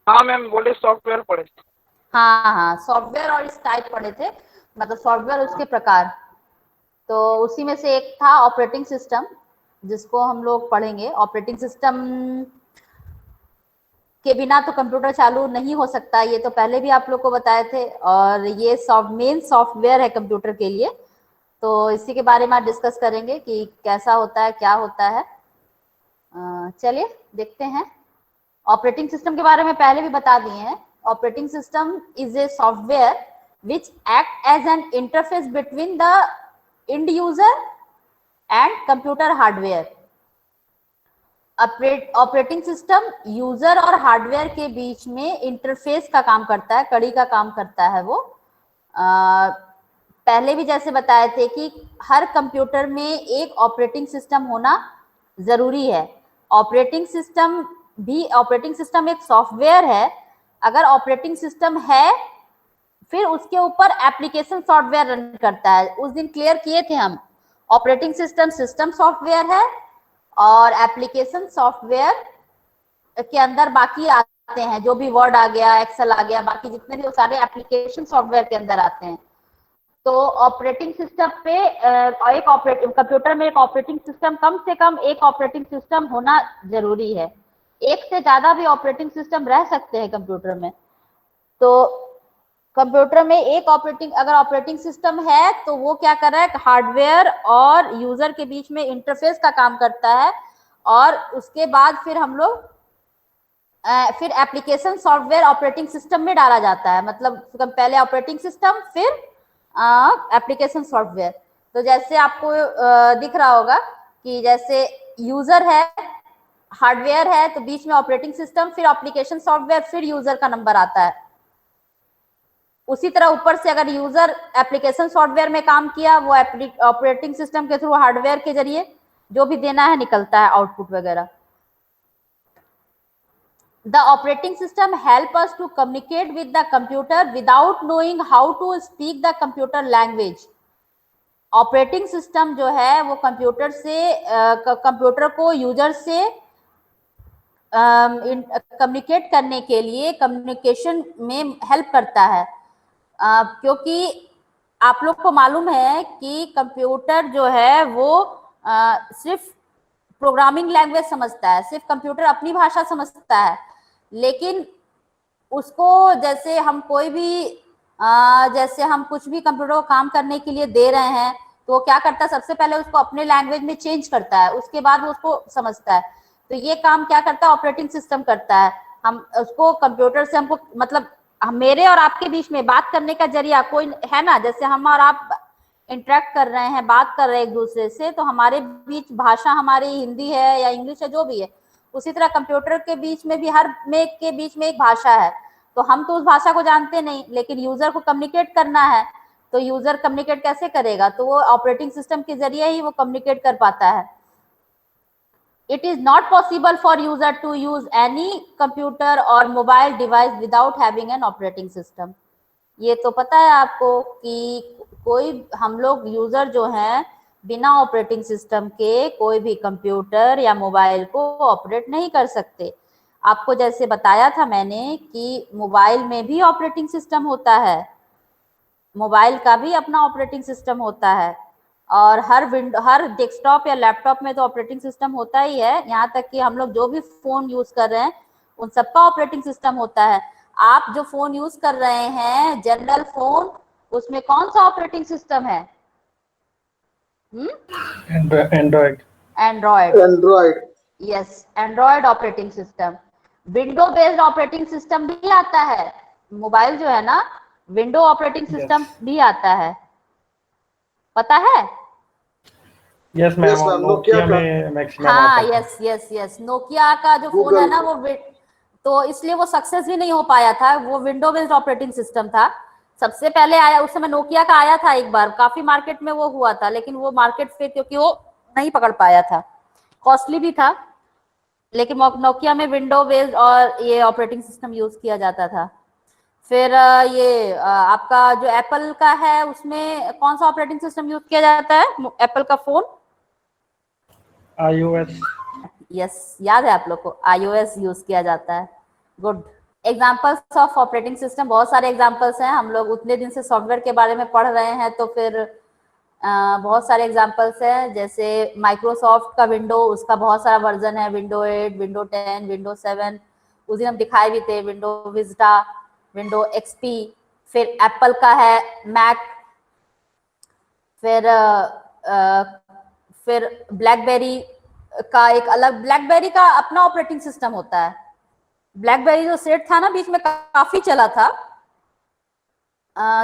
हाँ मैम बोले सॉफ्टवेयर पढ़े थे। हाँ हाँ, सॉफ्टवेयर और इस टाइप पढ़े थे, मतलब सॉफ्टवेयर उसके प्रकार। तो उसी में से एक था ऑपरेटिंग सिस्टम, जिसको हम लोग पढ़ेंगे। ऑपरेटिंग सिस्टम के बिना तो कंप्यूटर चालू नहीं हो सकता, ये तो पहले भी आप लोग को बताए थे। और ये मेन सॉफ्टवेयर है कंप्यूटर के लिए। तो इसी के बारे में आज डिस्कस करेंगे कि कैसा होता है, क्या होता है। चलिए देखते हैं। ऑपरेटिंग सिस्टम के बारे में पहले भी बता दिए हैं। Operating system is a software which act as an interface between the end user and computer hardware. Operating system user और हार्डवेयर के बीच में इंटरफेस का काम करता है, कड़ी का काम करता है वो। पहले भी जैसे बताए थे कि हर कंप्यूटर में एक ऑपरेटिंग सिस्टम होना जरूरी है। ऑपरेटिंग सिस्टम एक सॉफ्टवेयर है। अगर ऑपरेटिंग सिस्टम है, फिर उसके ऊपर एप्लीकेशन सॉफ्टवेयर रन करता है। उस दिन क्लियर किए थे हम, ऑपरेटिंग सिस्टम सिस्टम सॉफ्टवेयर है और एप्लीकेशन सॉफ्टवेयर के अंदर बाकी आते हैं, जो भी वर्ड आ गया, एक्सेल आ गया, बाकी जितने भी सारे एप्लीकेशन सॉफ्टवेयर के अंदर आते हैं। तो ऑपरेटिंग सिस्टम पे एक ऑपरेटिंग कंप्यूटर में एक ऑपरेटिंग सिस्टम, कम से कम एक ऑपरेटिंग सिस्टम होना जरूरी है। एक से ज्यादा भी ऑपरेटिंग सिस्टम रह सकते हैं कंप्यूटर में। तो कंप्यूटर में एक अगर ऑपरेटिंग सिस्टम है तो वो क्या कर रहा है, हार्डवेयर और यूजर के बीच में इंटरफेस का काम करता है। और उसके बाद फिर हम लोग फिर एप्लीकेशन सॉफ्टवेयर ऑपरेटिंग सिस्टम में डाला जाता है। मतलब पहले ऑपरेटिंग सिस्टम, फिर एप्लीकेशन सॉफ्टवेयर। तो जैसे आपको दिख रहा होगा कि जैसे यूजर है, हार्डवेयर है, तो बीच में ऑपरेटिंग सिस्टम, फिर एप्लीकेशन सॉफ्टवेयर, फिर यूजर का नंबर आता है। उसी तरह ऊपर से अगर यूजर एप्लीकेशन सॉफ्टवेयर में काम किया, वो ऑपरेटिंग सिस्टम के थ्रू हार्डवेयर के जरिए जो भी देना है निकलता है, आउटपुट वगैरह। The operating system help us to communicate with the computer without knowing how to speak the computer language. Operating system जो है वो कंप्यूटर को यूजर से कम्युनिकेट करने के लिए कम्युनिकेशन में हेल्प करता है। क्योंकि आप लोग को मालूम है कि कंप्यूटर जो है वो सिर्फ प्रोग्रामिंग लैंग्वेज समझता है, सिर्फ कंप्यूटर अपनी भाषा समझता है। लेकिन उसको जैसे हम कोई भी जैसे हम कुछ भी कंप्यूटर को काम करने के लिए दे रहे हैं, तो वो क्या करता है, सबसे पहले उसको अपने लैंग्वेज में चेंज करता है, उसके बाद वो उसको समझता है। तो ये काम क्या करता है, ऑपरेटिंग सिस्टम करता है। हम उसको कंप्यूटर से हमको मतलब मेरे और आपके बीच में बात करने का जरिया कोई है ना, जैसे हम और आप इंटरेक्ट कर रहे हैं, बात कर रहे हैं एक दूसरे से, तो हमारे बीच भाषा हमारी हिंदी है या इंग्लिश है, जो भी है। उसी तरह कंप्यूटर के बीच में भी हर में के बीच में एक भाषा है। तो हम तो उस भाषा को जानते नहीं, लेकिन यूजर को कम्युनिकेट करना है। तो यूजर कम्युनिकेट कैसे करेगा, तो वो ऑपरेटिंग सिस्टम के जरिए ही वो कम्युनिकेट कर पाता है। It is not possible for user to use any computer or mobile device without having an operating system. ये तो पता है आपको कि कोई हम लोग यूजर जो हैं बिना ऑपरेटिंग सिस्टम के कोई भी कंप्यूटर या मोबाइल को ऑपरेट नहीं कर सकते। आपको जैसे बताया था मैंने कि मोबाइल में भी ऑपरेटिंग सिस्टम होता है, मोबाइल का भी अपना ऑपरेटिंग सिस्टम होता है। और हर डेस्कटॉप या लैपटॉप में तो ऑपरेटिंग सिस्टम होता ही है। यहाँ तक कि हम लोग जो भी फोन यूज कर रहे हैं उन सबका ऑपरेटिंग सिस्टम होता है। आप जो फोन यूज कर रहे हैं जनरल फोन, उसमें कौन सा ऑपरेटिंग सिस्टम है? Android. Android. Yes, Android operating system. Window based operating system भी आता है। मोबाइल जो है ना, विंडो ऑपरेटिंग सिस्टम भी आता है, पता है? यस मैम, नोकिया में मैक्सिमम आता हाँ, है। यस नोकिया का जो फोन है ना वो तो इसलिए वो सक्सेस भी नहीं हो पाया था। वो विंडो बेस्ड ऑपरेटिंग सिस्टम था, सबसे पहले आया। उस समय नोकिया का आया था एक बार, काफी मार्केट में वो हुआ था, लेकिन वो मार्केट पे क्योंकि वो नहीं पकड़ पाया था, कॉस्टली भी था। लेकिन नोकिया में विंडो बेस्ड और ये ऑपरेटिंग सिस्टम यूज किया जाता था। फिर ये आपका जो एप्पल का है उसमें कौन सा ऑपरेटिंग सिस्टम यूज किया जाता है, एप्पल का फोन? iOS। यस, याद है आप लोग को, iOS यूज किया जाता है। Good. Examples of operating system, बहुत सारे एग्जाम्पल्स हैं, हम लोग उतने दिन से सॉफ्टवेयर के बारे में पढ़ रहे हैं तो फिर बहुत सारे एग्जाम्पल्स हैं। जैसे माइक्रोसॉफ्ट का विंडो, उसका बहुत सारा वर्जन है, विंडो 8, विंडो 10, विंडो 7, उस दिन हम दिखाए भी थे, विंडो विस्टा, विंडो एक्सपी। फिर एप्पल का है मैक, फिर ब्लैकबेरी का एक अलग, ब्लैकबेरी का अपना ऑपरेटिंग सिस्टम होता है। ब्लैकबेरी जो सेट था ना, बीच में काफी चला था,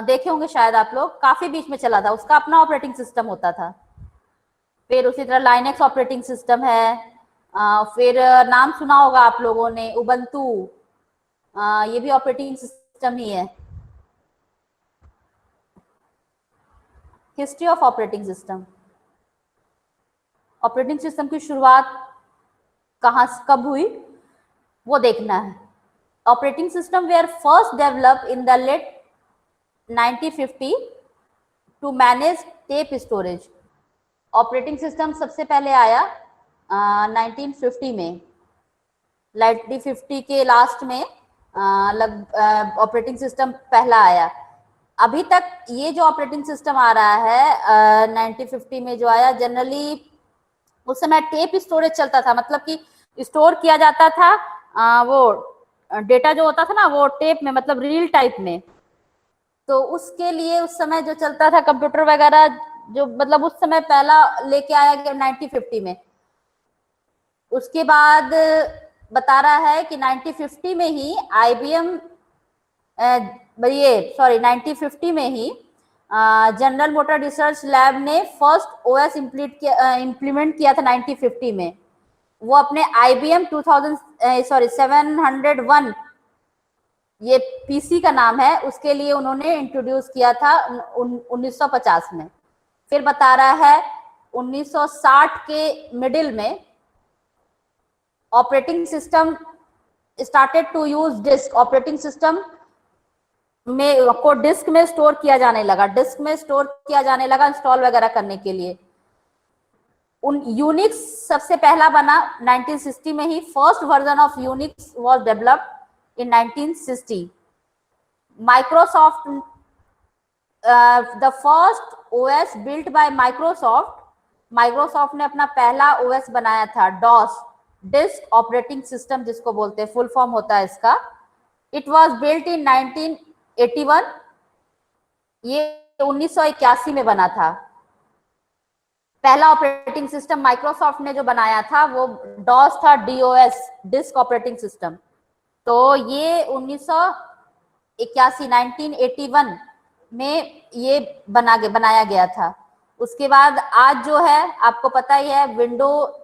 देखे होंगे शायद आप लोग, काफी बीच में चला था, उसका अपना ऑपरेटिंग सिस्टम होता था। फिर उसी तरह लाइनेक्स ऑपरेटिंग सिस्टम है। फिर नाम सुना होगा आप लोगों ने उबंटू, ये भी ऑपरेटिंग सिस्टम ही है। History of operating system, operating system की शुरुआत कहाँ कब हुई वो देखना है। Operating system were first develop in the late 1950 to manage tape storage. Operating system सबसे पहले आया 1950 में, 1950 के लास्ट में ऑपरेटिंग सिस्टम पहला आया। अभी तक ये जो ऑपरेटिंग सिस्टम आ रहा है 1950 में जो आया, जनरली उस समय टेप स्टोरेज चलता था, मतलब कि स्टोर किया जाता था वो डेटा जो होता था ना वो टेप में, मतलब रील टाइप में। तो उसके लिए उस समय जो चलता था कंप्यूटर वगैरह, जो मतलब उस समय पहला लेके आया गया 1950 में। उसके बाद बता रहा है कि 1950 में ही IBM, ये सॉरी 1950 में ही जनरल मोटर रिसर्च लैब ने फर्स्ट OS इम्प्लीमेंट किया था 1950 में। वो अपने IBM 701, ये पीसी का नाम है, उसके लिए उन्होंने इंट्रोड्यूस किया था 1950 में। फिर बता रहा है 1960 के मिडिल में operating system started to use disk. Operating system में को डिस्क में स्टोर किया जाने लगा, डिस्क में स्टोर किया जाने लगा इंस्टॉल वगैरह करने के लिए। यूनिक्स सबसे पहला बना 1960 में ही। First version of Unix was developed in 1960। Microsoft, the first OS built by Microsoft, Microsoft ने अपना पहला OS बनाया था डॉस, डिस्क ऑपरेटिंग सिस्टम जिसको बोलते हैं, फुल फॉर्म होता है इसका। इट वाज बिल्ट इन 1981, ये 1981 में बना था। पहला ऑपरेटिंग सिस्टम माइक्रोसॉफ्ट ने जो बनाया था वो डॉस था, DOS, डिस्क ऑपरेटिंग सिस्टम। तो ये 1981 में ये बनाया गया था। उसके बाद आज जो है आपको पता ही है, विंडो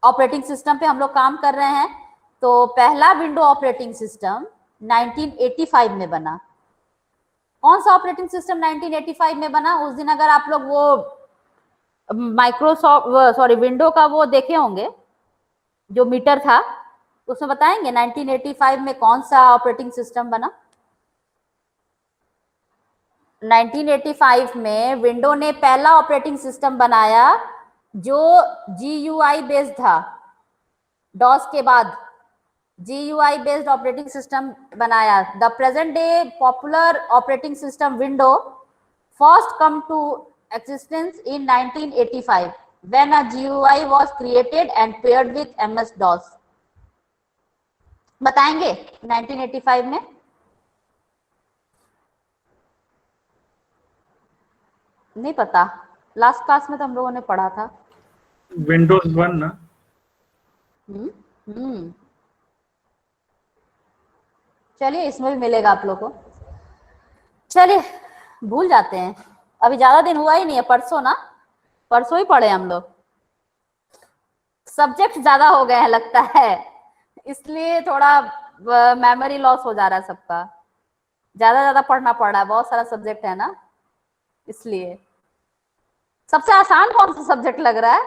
ऑपरेटिंग सिस्टम पे हम लोग काम कर रहे हैं। तो पहला विंडो ऑपरेटिंग सिस्टम 1985 में बना। कौन सा ऑपरेटिंग सिस्टम 1985 में बना? उस दिन अगर आप लोग वो विंडो का वो देखे होंगे जो मीटर था, उसमें बताएंगे 1985 में कौन सा ऑपरेटिंग सिस्टम बना। 1985 में विंडो ने पहला ऑपरेटिंग सिस्टम बनाया जो GUI बेस्ड था। डॉस के बाद GUI बेस्ड ऑपरेटिंग सिस्टम बनाया। The present day popular operating system window first come to existence in 1985 when a GUI was created and paired with MS-DOS। बताएंगे 1985 में? नहीं पता, लास्ट क्लास में तो हम लोगों ने पढ़ा था। Windows 1 ना। चलिए इसमें भी मिलेगा आप लोग को। चलिए भूल जाते हैं, अभी ज्यादा दिन हुआ ही नहीं है, परसों ना, परसों ही पढ़े हम लोग। सब्जेक्ट ज्यादा हो गए हैं लगता है, इसलिए थोड़ा मेमोरी लॉस हो जा रहा है सबका, ज्यादा पढ़ना पड़ रहा है, बहुत सारा सब्जेक्ट है ना, इसलिए। सबसे आसान कौन सा सब्जेक्ट लग रहा है?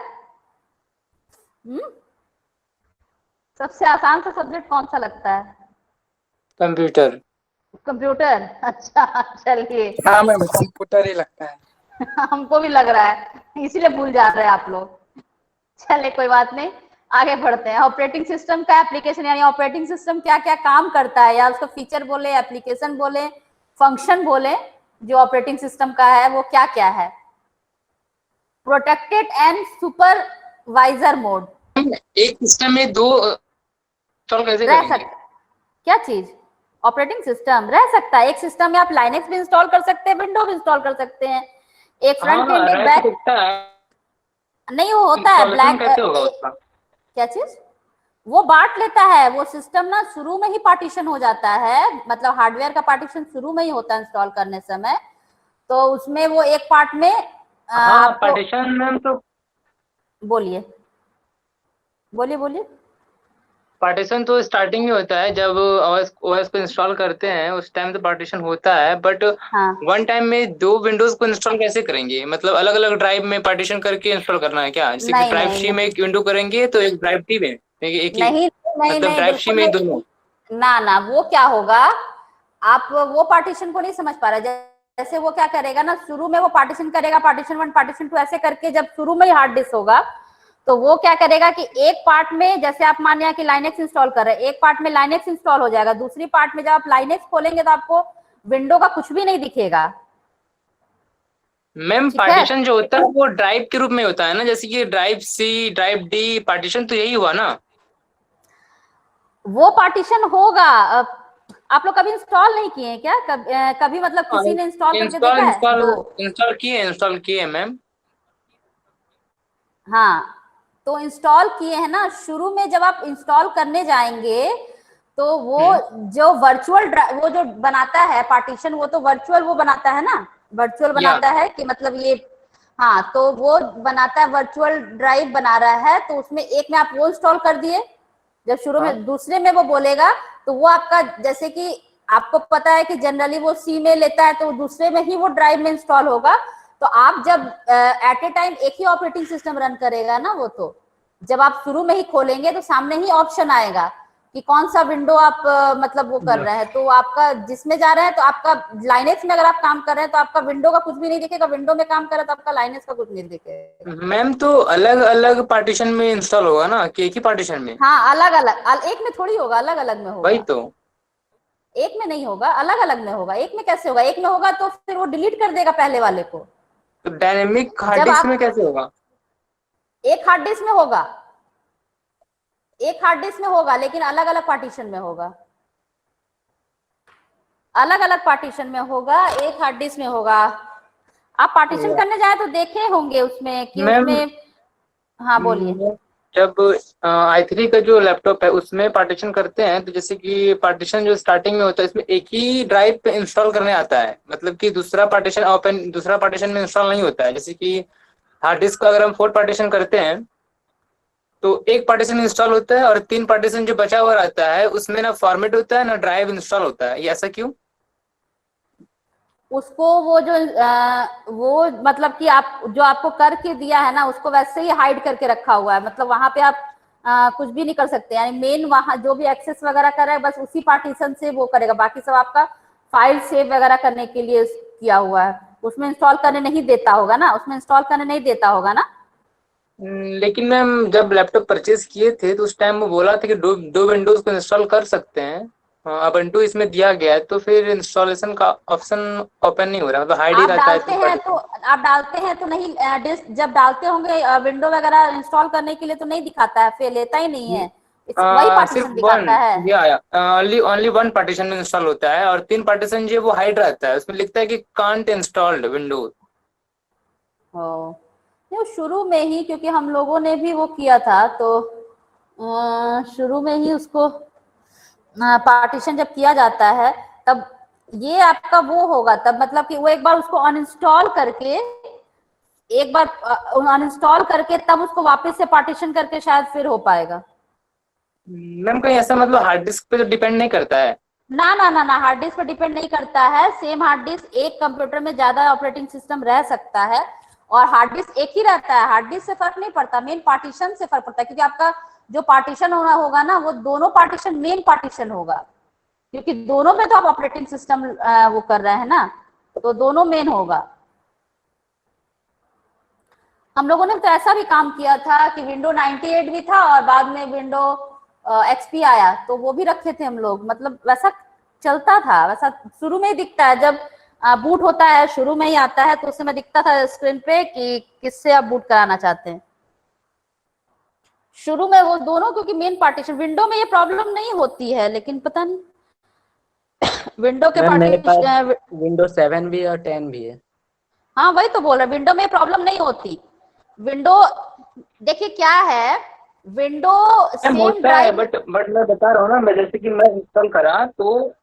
सबसे आसान सा सब्जेक्ट कौन सा लगता है? कंप्यूटर। कंप्यूटर, अच्छा चलिए। हाँ मैम, कंप्यूटर ही लगता है। हमको भी लग रहा है, इसीलिए भूल जा रहे हैं आप लोग। चले कोई बात नहीं, आगे बढ़ते हैं। ऑपरेटिंग सिस्टम का एप्लीकेशन, यानी ऑपरेटिंग सिस्टम क्या क्या काम करता है, या उसका फीचर बोले, एप्लीकेशन बोले, फंक्शन बोले, जो ऑपरेटिंग सिस्टम का है वो क्या क्या है। Protected and supervisor mode. एक सिस्टम में दो इंस्टॉल कैसे रह करेंगे? सकता, क्या चीज? ऑपरेटिंग सिस्टम रह सकता है एक सिस्टम में। आप लाइनेक्स भी इंस्टॉल कर सकते हैं, विंडो भी इंस्टॉल कर सकते हैं। एक फ्रंट एंड, एक रह बैक। सकता है। नहीं, वो होता है इंस्टॉलेशन ब्लैक। कैसे होगा उसका? क्या चीज? वो बांट लेता है वो सिस्टम ना, शुरू में ही पार्टीशन हो जाता है, मतलब हार्डवेयर का पार्टीशन शुरू में ही होता है इंस्टॉल करने समय। तो उसमें वो एक पार्ट में हाँ, आपको, पार्टीशन मैम तो बोलिए बोलिए बोलिए। पार्टीशन तो स्टार्टिंग में होता है जब ओएस को इंस्टॉल करते हैं, उस टाइम तो पार्टीशन होता है। बट हाँ, वन टाइम में दो विंडोज को इंस्टॉल कैसे करेंगे? मतलब अलग अलग ड्राइव में पार्टीशन करके इंस्टॉल करना है क्या? जैसे कि नहीं ड्राइव नहीं सी नहीं में एक विंडो करेंगे तो एक ड्राइव टी में एक ही, नहीं नहीं मतलब नहीं, ड्राइव सी बिल्कुल में नहीं। दोनों। ना ना, वो क्या होगा, आप वो पार्टीशन को नहीं समझ पा रहे। जैसे वो क्या करेगा ना, शुरू में वो पार्टीशन करेगा, पार्टीशन 1 पार्टीशन 2 ऐसे करके, जब शुरू में ही हार्ड डिस्क होगा तो वो क्या करेगा कि एक पार्ट में, जैसे आप मान लिया कि लाइनेक्स इंस्टॉल कर रहे हैं, एक पार्ट में लाइनेक्स इंस्टॉल हो जाएगा, दूसरी पार्ट में जब आप लाइनेक्स खोलेंगे तो आपको विंडो का कुछ भी नहीं दिखेगा। मैम ठीक है, पार्टीशन जो होता है वो ड्राइव के रूप में होता है ना, जैसे कि drive C, drive D, partition तो यही हुआ ना? वो पार्टीशन होगा। आप लोग कभी इंस्टॉल नहीं किए हैं क्या? कभी मतलब किसी ने इंस्टॉल करके इंस्टॉल देखा है? इंस्टॉल इंस्टॉल किए मैम। हाँ, तो इंस्टॉल किए हैं ना। शुरू में जब आप इंस्टॉल करने जाएंगे तो वो जो वर्चुअल वो जो बनाता है पार्टीशन, वो तो वर्चुअल वो बनाता है ना, वर्चुअल या बनाता है कि मतलब ये, हाँ, तो वो बनाता है, वर्चुअल ड्राइव बना रहा है। तो उसमें एक में आप वो इंस्टॉल कर दिए जब शुरू हाँ में, दूसरे में वो बोलेगा तो वो आपका, जैसे कि आपको पता है कि जनरली वो सी में लेता है, तो दूसरे में ही वो ड्राइव में इंस्टॉल होगा। तो आप जब एट ए टाइम एक ही ऑपरेटिंग सिस्टम रन करेगा ना, वो तो जब आप शुरू में ही खोलेंगे तो सामने ही ऑप्शन आएगा कि कौन सा विंडो आप मतलब वो कर रहे हैं। तो आपका जिसमें जा रहे हैं, तो आपका लाइनेक्स में अगर आप काम कर रहे हैं तो आपका विंडो का कुछ भी नहीं दिखेगा, विंडो में काम कर रहे हैं तो आपका लाइनेक्स का कुछ नहीं दिखेगा। मैम, तो अलग अलग पार्टीशन में इंस्टॉल होगा ना कि एक ही पार्टीशन में? हाँ, अलग अलग, एक में थोड़ी होगा, अलग अलग में वही होगा। तो। एक में नहीं होगा, अलग अलग में होगा। एक में कैसे होगा? एक में होगा तो फिर वो डिलीट कर देगा पहले वाले को। तो डायनेमिक हार्ड जब डिस्क आप में कैसे होगा? एक हार्ड डिस्क में होगा, एक हार्ड डिस्क में होगा, लेकिन अलग अलग पार्टीशन में होगा, अलग अलग पार्टीशन में होगा, एक हार्ड डिस्क में होगा। आप पार्टीशन करने जाए तो देखे होंगे उसमें कि मैम, उसमें, हाँ बोलिए। जब i3 का जो लैपटॉप है उसमें पार्टीशन करते हैं, तो जैसे कि पार्टीशन जो स्टार्टिंग में होता है इसमें एक ही ड्राइव पे इंस्टॉल करने आता है, मतलब कि दूसरा पार्टीशन में इंस्टॉल नहीं होता है। जैसे कि हार्ड डिस्क का अगर हम 4 पार्टीशन करते हैं तो एक पार्टीशन इंस्टॉल होता है और 3 पार्टीशन जो बचा हुआ रहता है उसमें ना फॉर्मेट होता है ना ड्राइव इंस्टॉल होता है। ये ऐसा क्यों? उसको वो जो वो मतलब कि आप जो आपको करके दिया है ना, उसको वैसे ही हाइड करके रखा हुआ है। मतलब वहां पे आप कुछ भी नहीं कर सकते, यानी मेन वहां जो भी एक्सेस वगैरह कर रहा है बस उसी पार्टीशन से वो करेगा, बाकी सब आपका फाइल सेव वगैरह करने के लिए किया हुआ है। उसमें इंस्टॉल करने नहीं देता होगा ना, उसमें इंस्टॉल करने नहीं देता होगा ना। लेकिन मैम जब लैपटॉप परचेज किए थे तो उस टाइम वो बोला था कि दो विंडोज को इंस्टॉल कर सकते हैं। अब ubuntu इसमें दिया गया है तो फिर इंस्टॉलेशन का ऑप्शन ओपन नहीं हो रहा, मतलब हाइड ही आप रहता है डालते तीन हैं तो, पार्टीशन। आप डालते हैं तो नहीं, डिस्क जब डालते होंगे विंडो वगैरह इंस्टॉल करने के लिए तो नहीं दिखाता है, फिर लेता ही नहीं है, वही सिर्फ पार्टीशन वन, दिखाता है। ये आया ओनली ओनली वन पार्टीशन में इंस्टॉल होता है और 3 पार्टीशन जो है वो हाइड रहता है, उसमें लिखता है कि कांट इंस्टॉल्ड विंडोज। ओ, नहीं, शुरू में ही, क्योंकि हम लोगों ने भी वो किया था तो शुरू में ही उसको पार्टीशन जब किया जाता है तब ये आपका वो होगा, तब मतलब कि वो एक बार उसको अनइंस्टॉल करके, एक बार अनइंस्टॉल करके तब उसको वापस से पार्टीशन करके शायद फिर हो पाएगा। मैम कहीं ऐसा मतलब हार्ड डिस्क पे तो डिपेंड नहीं करता है? ना ना ना ना, हार्ड डिस्क पर डिपेंड नहीं करता है। सेम हार्ड डिस्क एक कंप्यूटर में ज्यादा ऑपरेटिंग सिस्टम रह सकता है, और हार्ड डिस्क एक ही रहता है। हार्ड डिस्क से फर्क नहीं पड़ता, मेन पार्टीशन से फर्क पड़ता है, क्योंकि आपका जो पार्टीशन होना होगा ना, वो दोनों पार्टीशन मेन पार्टीशन होगा, क्योंकि दोनों में तो आप ऑपरेटिंग सिस्टम वो कर रहे हैं ना, तो दोनों मेन होगा। हम लोगों ने तो ऐसा भी काम किया था कि विंडो 98 भी था और बाद में विंडो एक्सपी आया तो वो भी रखे थे हम लोग, मतलब वैसा चलता था। वैसा शुरू में ही दिखता है, जब बूट होता है शुरू में ही आता है तो उस समय दिखता था स्क्रीन पे कि किससे आप बूट कराना चाहते हैं। शुरू में वो दोनों, क्योंकि मेन पार्टीशन विंडो में ये प्रॉब्लम नहीं होती है, लेकिन पता नहीं विंडो के पार्टीशन विंडो 7 भी और 10 भी है। हाँ वही तो बोल रहा, विंडो में प्रॉब्लम नहीं होती। विंडो देखिए क्या है, विंडो सेम होता है, ड्राइव, बट मैं बता रहा हूँ ना, मैं जैसे कि मैं इंस्टॉल करा तो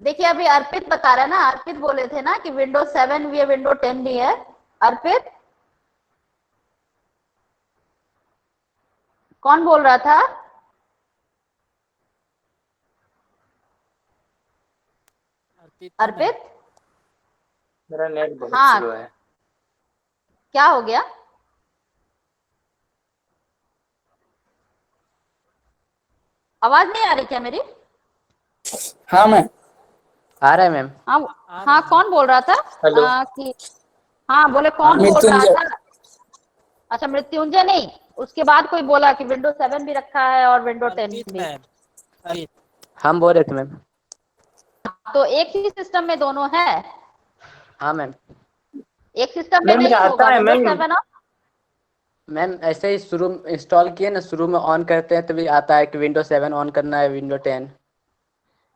देखिए अभी अर्पित बता रहा है ना, अर्पित बोले थे ना कि विंडो 7 भी है विंडो 10 भी है। अर्पित कौन बोल रहा था? अर्पित मेरा नेट बहुत हाँ। स्लो है। क्या हो गया? आवाज नहीं आ रही क्या मेरी? हाँ मैम आ रहा है मैम। हाँ कौन बोल रहा था? हेलो। कि हाँ बोले कौन बोल रहा मृत्युंजय। था? अच्छा मृत्युंजय नहीं, उसके बाद कोई बोला कि विंडो 7 भी रखा है और विंडो 10 भी। हम बोल रहे थे मैम। तो एक ही सिस्टम में दोनों है? हाँ मैम। एक सिस्टम में मैम नहीं आता होगा है विंडो मैम। 7 और मैम ऐसे ही शुरू इंस्टॉल किए ना, शुरू में ऑन करते हैं तभी आता है कि विंडो 7 ऑन करना है, विंडो 10।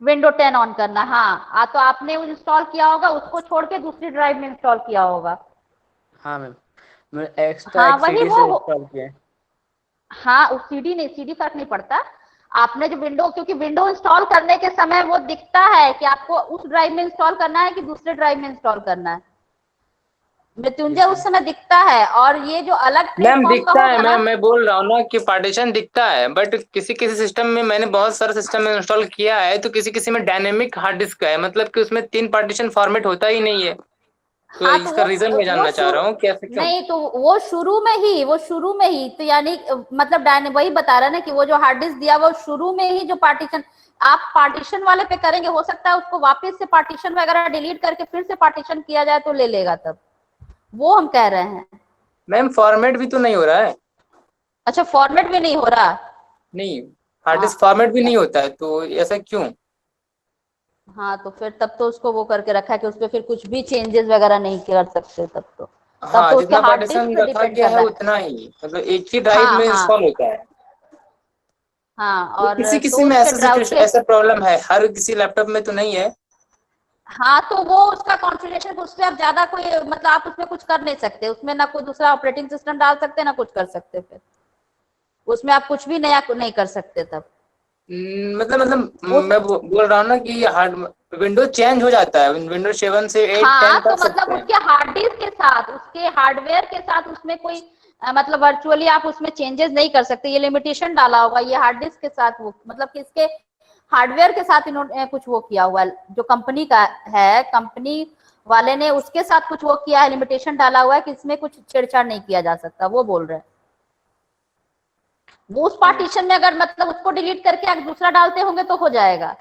विंडो 10 ऑन करना। हाँ तो आपने वो इंस्टॉल किया होगा, उसको छोड़ के दूसरी ड्राइव में इंस्टॉल किया होगा। हाँ मैम, मैं एक्स्ट्रा हाँ एक वही सीडी वो से इंस्टॉल किए। हाँ उस सीडी नहीं, सीडी फर्क नहीं पड़ता। आपने जो विंडो, क्योंकि विंडो इंस्टॉल करने के समय वो दिखता है कि आपको उस ड्राइव में इंस्टॉल करना है कि दूसरे ड्राइव में इंस्टॉल करना है। मृत्युंजय उस समय दिखता है, और ये जो अलग मैम प्लेटफॉर्म का दिखता है, होगा ना, मैं बोल रहा हूँ ना कि पार्टीशन दिखता है, बट किसी किसी सिस्टम में, मैंने बहुत सारे सिस्टम में इंस्टॉल किया है तो किसी किसी में डायनेमिक हार्ड डिस्क है, मतलब कि उसमें 3 पार्टीशन फॉर्मेट होता ही नहीं है। तो हाँ तो इसका रीजन मैं जानना चाह रहा हूँ कि ऐसे क्यों। नहीं तो वो शुरू में ही तो यानी मतलब वही बता रहा है ना कि वो जो हार्ड डिस्क दिया वो शुरू में ही जो पार्टीशन आप पार्टीशन वाले पे करेंगे, हो सकता है उसको वापस से पार्टीशन वगैरह डिलीट करके फिर से पार्टीशन किया जाए तो ले लेगा, तब वो हम कह रहे हैं। मैम फॉर्मेट भी तो नहीं हो रहा है। अच्छा फॉर्मेट भी नहीं हो रहा? नहीं, हार्ड डिस्क फॉर्मेट भी नहीं होता है, तो ऐसा क्यों। हाँ तो फिर तब तो उसको वो करके रखा है कि उसपे फिर कुछ भी चेंजेस वगैरह नहीं कर सकते, तब हाँ, तो उसके जितना हार्ड डिस्क पार्टीशन पे रखा डिपेंड गया कर है रहा है। उतना ही, मतलब एक ही ड्राइव में हाँ इंस्टॉल होता है। हाँ तो और किसी तो किसी में उसके ऐसा ड्राइव सिचुएशन, के ऐसा प्रॉब्लम है, हर किसी लैपटॉप में तो नहीं है। हाँ तो वो उसका कॉन्फ़िगरेशन, उससे आप ज्यादा कोई मतलब आप उसमें कुछ कर नहीं सकते, उसमें ना कोई दूसरा ऑपरेटिंग सिस्टम डाल सकते ना कुछ कर सकते, फिर उसमें आप कुछ भी नया नहीं कर सकते तब। मतलब उस मैं बोल रहा हूँ ना कि हार्ड विंडो चेंज हो जाता है, विंडो 7 से 8 हाँ 10 तो कर मतलब सकते हैं। उसके हार्ड डिस्क के साथ, उसके हार्डवेयर के साथ उसमें कोई मतलब वर्चुअली आप उसमें चेंजेस नहीं कर सकते, ये लिमिटेशन डाला होगा ये हार्ड डिस्क के साथ, वो मतलब कि इसके हार्डवेयर के साथ इन्होंने कुछ वो किया हुआ है, जो कंपनी का है, कंपनी वाले ने उसके साथ कुछ वो किया है, लिमिटेशन डाला हुआ है कि इसमें कुछ छेड़छाड़ नहीं किया जा सकता, वो बोल रहे हैं। वो उस पार्टीशन में अगर मतलब उसको डिलीट करके अगर दूसरा डालते होंगे तो हो जाएगा,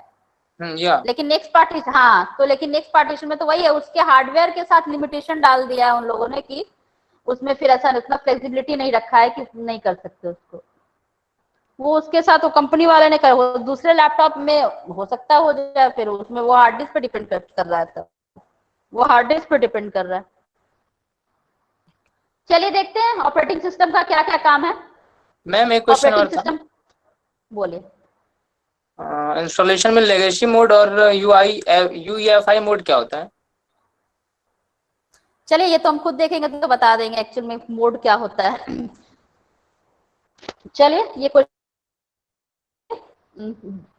या लेकिन नेक्स्ट पार्टीशन, हाँ तो लेकिन नेक्स्ट पार्टीशन में तो वही है, उसके हार्डवेयर के साथ लिमिटेशन डाल दिया है उन लोगों ने कि उसमें फिर ऐसा उतना फ्लेक्सिबिलिटी नहीं रखा है कि नहीं कर सकते उसको, वो उसके साथ वो कंपनी वाले ने कर, वो दूसरे लैपटॉप में हो सकता हो जाए, फिर उसमें वो हार्ड डिस्क पे डिपेंड कर रहा है, तब वो हार्ड डिस्क पे डिपेंड कर रहा है। चलिए देखते हैं ऑपरेटिंग सिस्टम का क्या क्या काम है। मैम एक क्वेश्चन और ऑपरेटिंग था, सिस्टम बोलिए। इंस्टॉलेशन में लेगेसी मोड और यूईएफआई मोड क्या होता है। चलिए ये तो हम खुद देखेंगे तो बता देंगे एक्चुअल में मोड क्या होता है। चलिए ये कुछ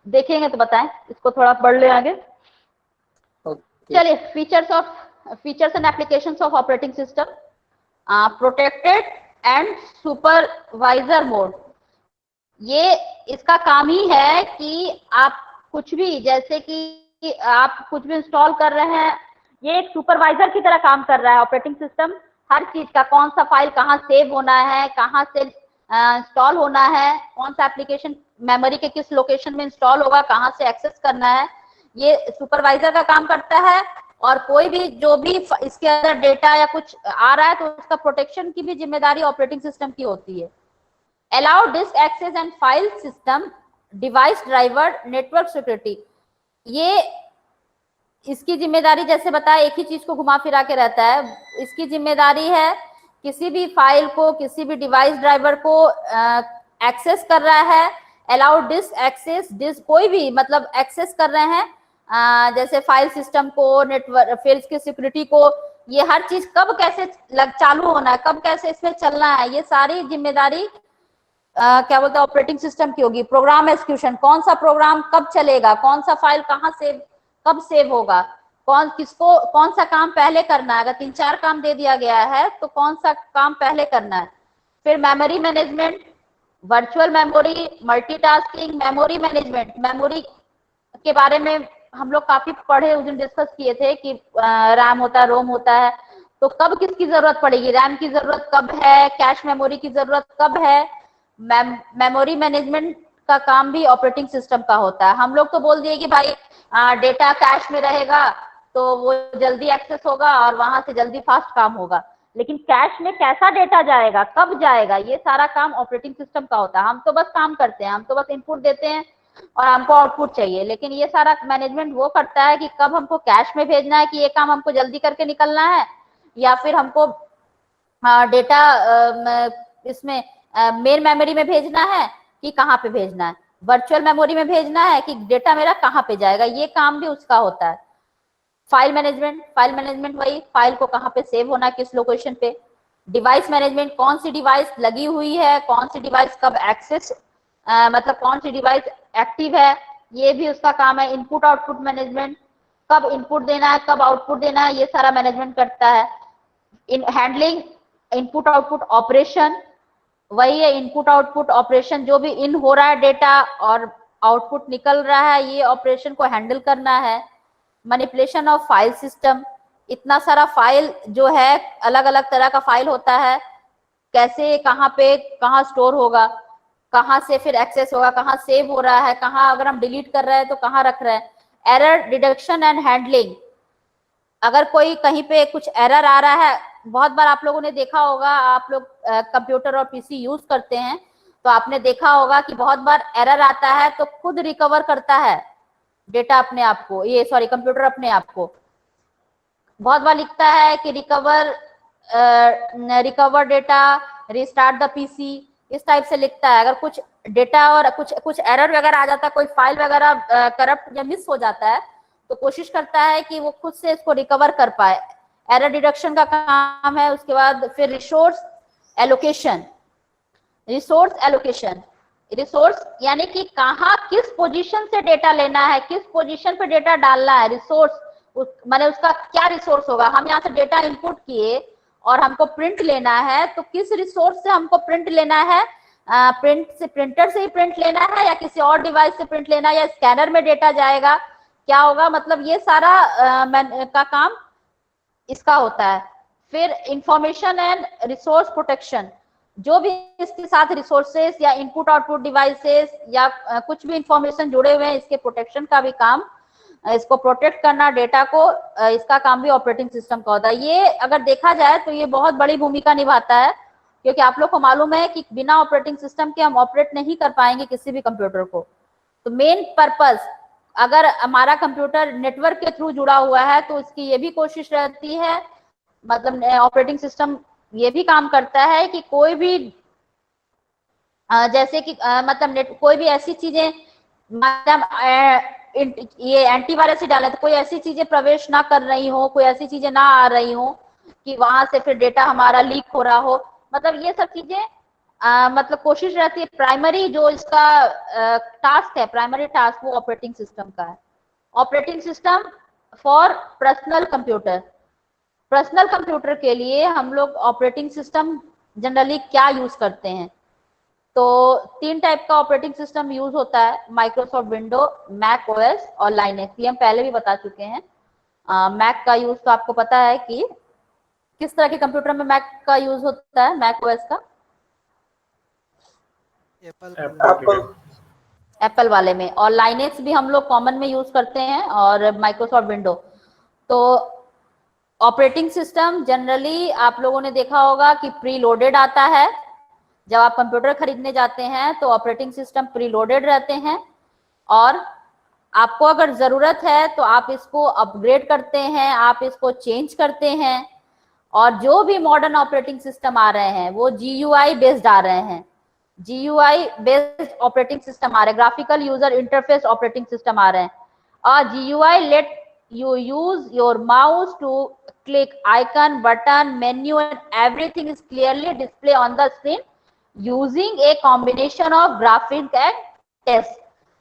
देखेंगे तो बताएं, इसको थोड़ा पढ़ ले आगे। चलिए features and applications of operating system, protected and supervisor mode. ये इसका काम ही है कि आप कुछ भी, जैसे कि आप कुछ भी इंस्टॉल कर रहे हैं, ये एक सुपरवाइजर की तरह काम कर रहा है ऑपरेटिंग सिस्टम, हर चीज का, कौन सा फाइल कहाँ सेव होना है, कहाँ से इंस्टॉल होना है, कौन सा एप्लीकेशन मेमोरी के किस लोकेशन में इंस्टॉल होगा, कहाँ से एक्सेस करना है, ये सुपरवाइजर का काम करता है। और कोई भी जो भी इसके अंदर डेटा या कुछ आ रहा है तो उसका प्रोटेक्शन की भी जिम्मेदारी ऑपरेटिंग सिस्टम की होती है। Allow disk access and file system, device driver, network security, ये इसकी जिम्मेदारी जैसे बताया एक ही चीज को घुमा फिरा के रहता है। इसकी जिम्मेदारी है किसी भी फाइल को, किसी भी डिवाइस ड्राइवर को एक्सेस कर रहा है, अलाउ डिस्क एक्सेस, डिस्क कोई भी मतलब एक्सेस कर रहे हैं, जैसे फाइल सिस्टम को, नेटवर्क, फिर इसकी सिक्योरिटी को, ये हर चीज कब कैसे चालू होना है, कब कैसे इसमें चलना है, ये सारी जिम्मेदारी क्या बोलते हैं ऑपरेटिंग सिस्टम की होगी। प्रोग्राम एग्जीक्यूशन, कौन सा प्रोग्राम कब चलेगा, कौन सा फाइल कहाँ सेव कब सेव होगा, कौन किसको कौन सा काम पहले करना है, अगर 3-4 काम दे दिया गया है तो कौन सा काम पहले करना है। फिर memory management, virtual memory, multitasking, memory management, memory के बारे में हम लोग काफी पढ़े, उस दिन डिस्कस किए थे कि रैम होता है, रोम होता है, तो कब किसकी जरूरत पड़ेगी, रैम की जरूरत कब है, कैश मेमोरी की जरूरत कब है। मेमोरी मैनेजमेंट का काम भी ऑपरेटिंग सिस्टम का होता है। हम लोग तो बोल दिए कि भाई डेटा कैश में रहेगा तो वो जल्दी एक्सेस होगा और वहां से जल्दी फास्ट काम होगा, लेकिन कैश में कैसा डेटा जाएगा, कब जाएगा, ये सारा काम ऑपरेटिंग सिस्टम का होता है। हम तो बस काम करते हैं, हम तो बस इनपुट देते हैं और हमको आउटपुट चाहिए, लेकिन ये सारा मैनेजमेंट वो करता है कि कब हमको कैश में भेजना है कि ये काम हमको जल्दी करके निकलना है, या फिर हमको डेटा इसमें मेन मेमोरी में भेजना है कि कहाँ पे भेजना है, वर्चुअल मेमोरी में भेजना है कि डेटा मेरा कहाँ पे जाएगा, ये काम भी उसका होता है। फाइल मैनेजमेंट वही फाइल को कहाँ पे सेव होना है, किस लोकेशन पे। डिवाइस मैनेजमेंट, कौन सी डिवाइस लगी हुई है, कौन सी डिवाइस कब एक्सेस मतलब कौन सी डिवाइस एक्टिव है, ये भी उसका काम है। इनपुट आउटपुट मैनेजमेंट, कब इनपुट देना है, कब आउटपुट देना है, ये सारा मैनेजमेंट करता है। हैंडलिंग इनपुट आउटपुट ऑपरेशन, वही है इनपुट आउटपुट ऑपरेशन, जो भी इन हो रहा है डेटा और आउटपुट निकल रहा है, ये ऑपरेशन को हैंडल करना है। मैनिपुलेशन ऑफ फाइल सिस्टम, इतना सारा फाइल जो है, अलग अलग तरह का फाइल होता है, कैसे कहाँ पे कहाँ स्टोर होगा, कहाँ से फिर एक्सेस होगा, कहाँ सेव हो रहा है, कहाँ अगर हम डिलीट कर रहे हैं तो कहाँ रख रहे हैं। एरर डिटेक्शन एंड हैंडलिंग, अगर कोई कहीं पे कुछ एरर आ रहा है, बहुत बार आप लोगों ने देखा होगा, आप लोग कंप्यूटर और पीसी यूज करते हैं तो आपने देखा होगा कि बहुत बार एरर आता है तो खुद रिकवर करता है डेटा अपने आप को, ये सॉरी कंप्यूटर अपने आप को। बहुत बार लिखता है कि recover data, restart the PC, इस टाइप से लिखता है। अगर कुछ डेटा और कुछ एरर वगैरह आ जाता है, कोई फाइल वगैरह करप्ट या मिस हो जाता है, तो कोशिश करता है कि वो खुद से इसको रिकवर कर पाए। एरर डिडक्शन का काम है। उसके बाद फिर रिसोर्स एलोकेशन, रिसोर्स यानी कि कहाँ किस पोजीशन से डेटा लेना है, किस पोजीशन पे डेटा डालना है। रिसोर्स माने उसका क्या रिसोर्स होगा। हम यहाँ से डेटा इनपुट किए और हमको प्रिंट लेना है, तो किस रिसोर्स से हमको प्रिंट लेना है, प्रिंटर से ही प्रिंट लेना है या किसी और डिवाइस से प्रिंट लेना है, या स्कैनर में डेटा जाएगा, क्या होगा, मतलब ये सारा का काम इसका होता है। फिर इंफॉर्मेशन एंड रिसोर्स प्रोटेक्शन, जो भी इसके साथ रिसोर्सेस या इनपुट आउटपुट डिवाइसेस या कुछ भी इंफॉर्मेशन जुड़े हुए हैं, इसके प्रोटेक्शन का भी काम, इसको प्रोटेक्ट करना डेटा को, इसका काम भी ऑपरेटिंग सिस्टम का होता है। ये अगर देखा जाए तो ये बहुत बड़ी भूमिका निभाता है, क्योंकि आप लोग को मालूम है कि बिना ऑपरेटिंग सिस्टम के हम ऑपरेट नहीं कर पाएंगे किसी भी कंप्यूटर को। तो मेन पर्पस, अगर हमारा कंप्यूटर नेटवर्क के थ्रू जुड़ा हुआ है तो इसकी ये भी कोशिश रहती है, मतलब ऑपरेटिंग सिस्टम ये भी काम करता है कि कोई भी जैसे कि मतलब कोई भी ऐसी चीजें, मतलब ये एंटीवायरस ही डाले तो कोई ऐसी चीजें प्रवेश ना कर रही हो, कोई ऐसी चीजें ना आ रही हो कि वहां से फिर डेटा हमारा लीक हो रहा हो, मतलब ये सब चीजें मतलब कोशिश रहती है। प्राइमरी जो इसका टास्क है, प्राइमरी टास्क वो ऑपरेटिंग सिस्टम का है। Operating system for personal computer, personal computer के लिए हम लोग ऑपरेटिंग सिस्टम जनरली क्या यूज करते हैं, तो 3 टाइप का ऑपरेटिंग सिस्टम यूज होता है, माइक्रोसॉफ्ट विंडो, मैक ओएस और लाइनेक्स। ये हम पहले भी बता चुके हैं। मैक का यूज तो आपको पता है कि किस तरह के कंप्यूटर में मैक का यूज होता है, मैक ओएस का एप्पल वाले में, और लाइनेक्स भी हम लोग कॉमन में यूज करते हैं, और माइक्रोसॉफ्ट विंडो। तो ऑपरेटिंग सिस्टम जनरली आप लोगों ने देखा होगा कि प्री लोडेड आता है। जब आप कंप्यूटर खरीदने जाते हैं तो ऑपरेटिंग सिस्टम प्री लोडेड रहते हैं, और आपको अगर जरूरत है तो आप इसको अपग्रेड करते हैं, आप इसको चेंज करते हैं। और जो भी मॉडर्न ऑपरेटिंग सिस्टम आ रहे हैं वो GUI बेस्ड आ रहे हैं, GUI बेस्ड ऑपरेटिंग सिस्टम आ रहे हैं, graphical user interface operating system आ रहे हैं। और GUI let you use your mouse to click icon, button, menu and everything is clearly displayed on the screen using a combination of graphic and text।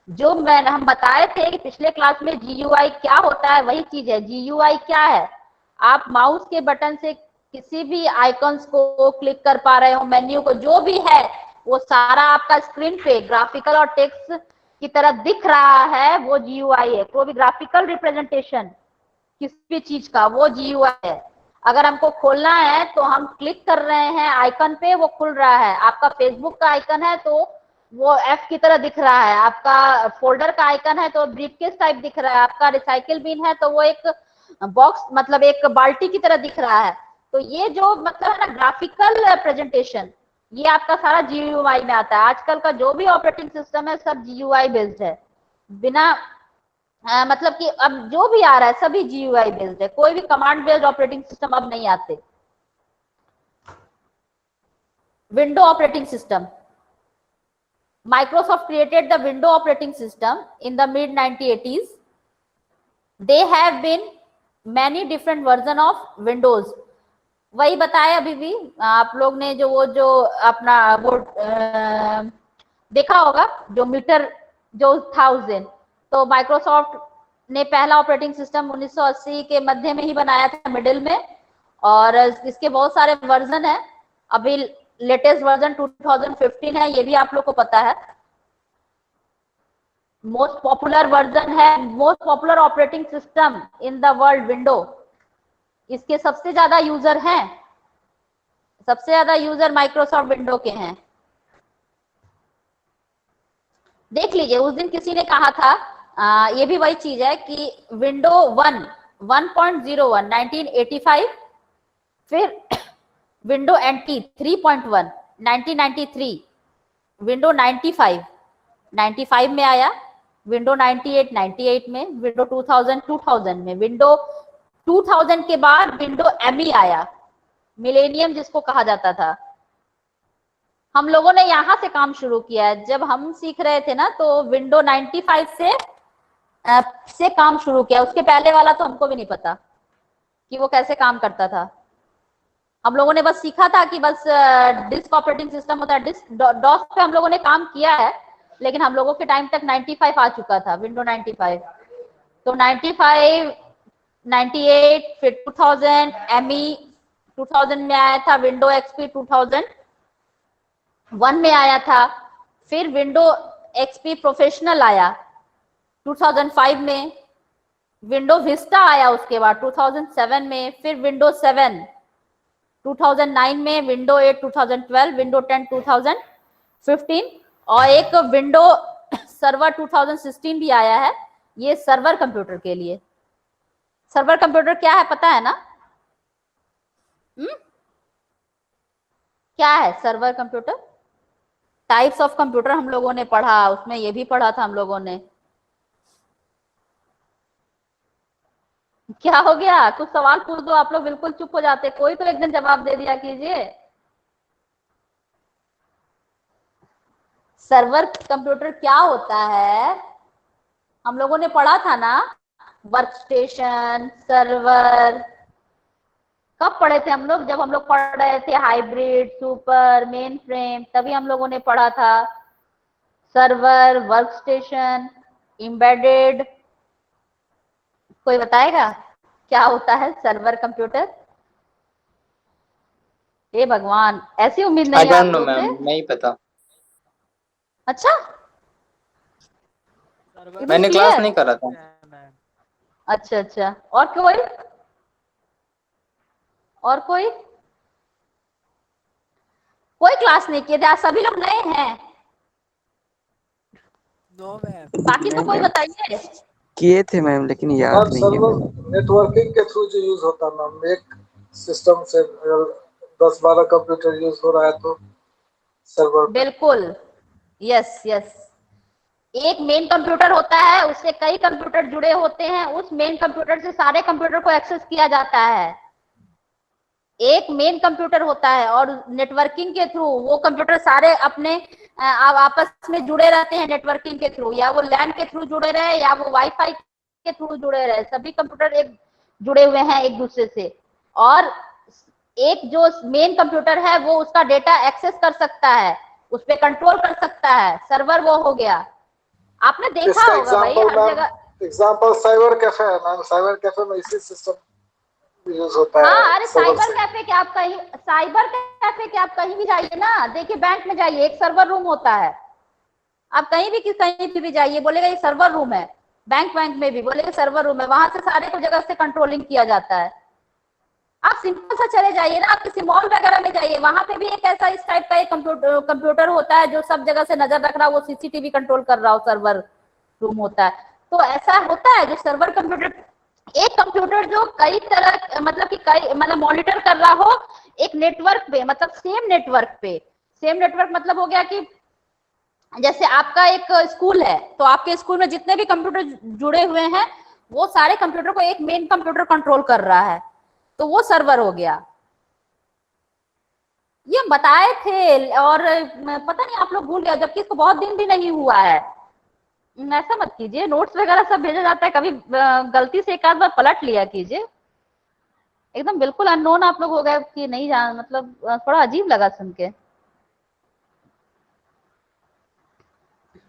जो हम बताए थे कि पिछले क्लास में GUI क्या होता है वही चीज है। GUI क्या है? आप माउस के बटन से किसी भी आइकन्स को क्लिक कर पा रहे हो, मेन्यू को, जो भी है वो सारा आपका स्क्रीन पे ग्राफिकल और टेक्स्ट की तरह दिख रहा है, वो GUI है। कोई भी ग्राफिकल रिप्रेजेंटेशन किसी भी चीज का वो GUI है। अगर हमको खोलना है तो हम क्लिक कर रहे हैं आइकन पे, वो खुल रहा है। आपका फेसबुक का आइकन है तो वो F की तरह दिख रहा है, आपका फोल्डर का आइकन है तो ब्रीफकेस टाइप दिख रहा है, आपका रिसाइकिल बिन है तो वो एक बॉक्स मतलब एक बाल्टी की तरह दिख रहा है। तो ये जो मतलब है ना ग्राफिकल प्रेजेंटेशन, ये आपका सारा GUI में आता है। आजकल का जो भी ऑपरेटिंग सिस्टम है सब GUI बेस्ड है, बिना मतलब कि अब जो भी आ रहा है सभी GUI बेस्ड है, कोई भी कमांड बेस्ड ऑपरेटिंग सिस्टम अब नहीं आते। Window operating system, Microsoft created the window operating system in the mid 1980s. They have been many different version of Windows। वही बताया अभी भी आप लोग ने, जो अपना वो देखा होगा, जो मीटर जो 1000, तो माइक्रोसॉफ्ट ने पहला ऑपरेटिंग सिस्टम 1980 के मध्य में ही बनाया था, मिडिल में, और इसके बहुत सारे वर्जन है। अभी लेटेस्ट वर्जन 2015 है, ये भी आप लोग को पता है। मोस्ट पॉपुलर वर्जन है, most popular operating system in the world window. इसके सबसे ज्यादा यूजर हैं, सबसे ज्यादा यूजर माइक्रोसॉफ्ट विंडो के हैं। देख लीजिए, उस दिन किसी ने कहा था ये भी वही चीज है कि विंडो 1.01 1985, फिर विंडो NT 3.1 1993, विंडो 95 में आया, विंडो 98 में, विंडो 2000 में, विंडो 2000 के बाद विंडो ME आया, मिलेनियम जिसको कहा जाता था। हम लोगों ने यहाँ से काम शुरू किया है। जब हम सीख रहे थे ना तो विंडो 95 से काम शुरू किया। उसके पहले वाला तो हमको भी नहीं पता कि वो कैसे काम करता था। हम लोगों ने बस सीखा था कि बस डिस्क ऑपरेटिंग सिस्टम होता है, डिस्क डॉस पे हम लोगों ने काम किया है, लेकिन हम लोगों के टाइम तक 95 आ चुका था, विंडो 95। तो 95, 98, फिर 2000 ME 2000 में आया था, विंडो XP 2001 में आया था, फिर विंडो XP प्रोफेशनल आया 2005 में, विंडो विस्टा आया उसके बाद 2007 में, फिर विंडो 7 2009 में, विंडो 8 2012, विंडो 10 2015, और एक विंडो सर्वर 2016 भी आया है। ये सर्वर कंप्यूटर के लिए। सर्वर कंप्यूटर क्या है पता है ना? क्या है server computer? Types of computer हम लोगों ने पढ़ा, उसमें ये भी पढ़ा था हम लोगों ने। क्या हो गया? कुछ सवाल पूछ दो, आप लोग बिल्कुल चुप हो जाते, कोई तो एक दिन जवाब दे दिया कीजिए। सर्वर कंप्यूटर क्या होता है? हम लोगों ने पढ़ा था ना, वर्क स्टेशन, सर्वर। कब पढ़े थे हम लोग? जब हम लोग पढ़ रहे थे हाइब्रिड, सुपर, मेन फ्रेम, तभी हम लोगों ने पढ़ा था सर्वर, वर्क स्टेशन, एम्बेडेड। कोई बताएगा क्या होता है सर्वर कंप्यूटर? हे भगवान, ऐसी उम्मीद नहीं है आप लोग से। नहीं पता। अच्छा, मैंने क्लास नहीं करा था। अच्छा अच्छा, और कोई? और कोई क्लास नहीं किए थे? सभी लोग नए हैं? बाकी तो कोई बताइए। किए थे मैम, लेकिन याद मैम नहीं है सर्वर मैम। नेटवर्किंग के थ्रू जो यूज होता है मैम, एक सिस्टम से अगर 10-12 कंप्यूटर यूज हो रहा है तो सर्वर पे। बिल्कुल, यस यस। एक मेन कंप्यूटर होता है, उससे कई कंप्यूटर जुड़े होते हैं, उस मेन कंप्यूटर से सारे कंप्यूटर को एक्सेस किया जाता है। एक मेन कंप्यूटर होता है और नेटवर्किंग के थ्रू वो कंप्यूटर सारे अपने आपस में जुड़े रहते हैं नेटवर्किंग के थ्रू, या वो लैन के थ्रू जुड़े रहे या वो वाईफाई के थ्रू जुड़े रहे, सभी कंप्यूटर एक जुड़े हुए हैं एक दूसरे से। और एक जो मेन कंप्यूटर है वो उसका डेटा एक्सेस कर सकता है, उस पर कंट्रोल कर सकता है, सर्वर वो हो गया। आपने देखा इसका होगा भाई एग्जांपल हर मैम, जगह। एग्जांपल साइबर कैफे है मैम, साइबर कैफे में इसी सिस्टम यूज होता है। हाँ, अरे सर्वर साइबर से। कैफे के आप कहीं, साइबर कैफे के आप कहीं भी जाइए ना, देखिए बैंक में जाइए एक सर्वर रूम होता है, आप कहीं भी जाइए बोलेगा ये सर्वर रूम है, बैंक में भी बोलेगा सर्वर रूम है, वहां से सारे को जगह से कंट्रोलिंग किया जाता है। आप सिंपल सा चले जाइए ना, आप किसी मॉल वगैरह में जाइए, वहां पे भी एक ऐसा इस टाइप का एक कंप्यूटर होता है जो सब जगह से नजर रख रहा हो, वो सीसीटीवी कंट्रोल कर रहा हो, सर्वर रूम होता है। तो ऐसा होता है जो सर्वर कंप्यूटर, एक कंप्यूटर जो कई तरह मतलब कि कई मतलब मॉनिटर कर रहा हो एक नेटवर्क पे, मतलब सेम नेटवर्क मतलब हो गया कि जैसे आपका एक स्कूल है तो आपके स्कूल में जितने भी कंप्यूटर जुड़े हुए हैं वो सारे कंप्यूटर को एक मेन कंप्यूटर कंट्रोल कर रहा है, तो वो सर्वर हो गया। ये हम बताए थे और पता नहीं आप लोग भूल गए, जबकि इसको बहुत दिन भी नहीं हुआ है। ऐसा मत कीजिए, नोट्स वगैरह सब भेजा जाता है, कभी गलती से एक आध बार पलट लिया कीजिए। एकदम बिल्कुल अननोन आप लोग हो गए कि नहीं जान, मतलब थोड़ा अजीब लगा सुन के।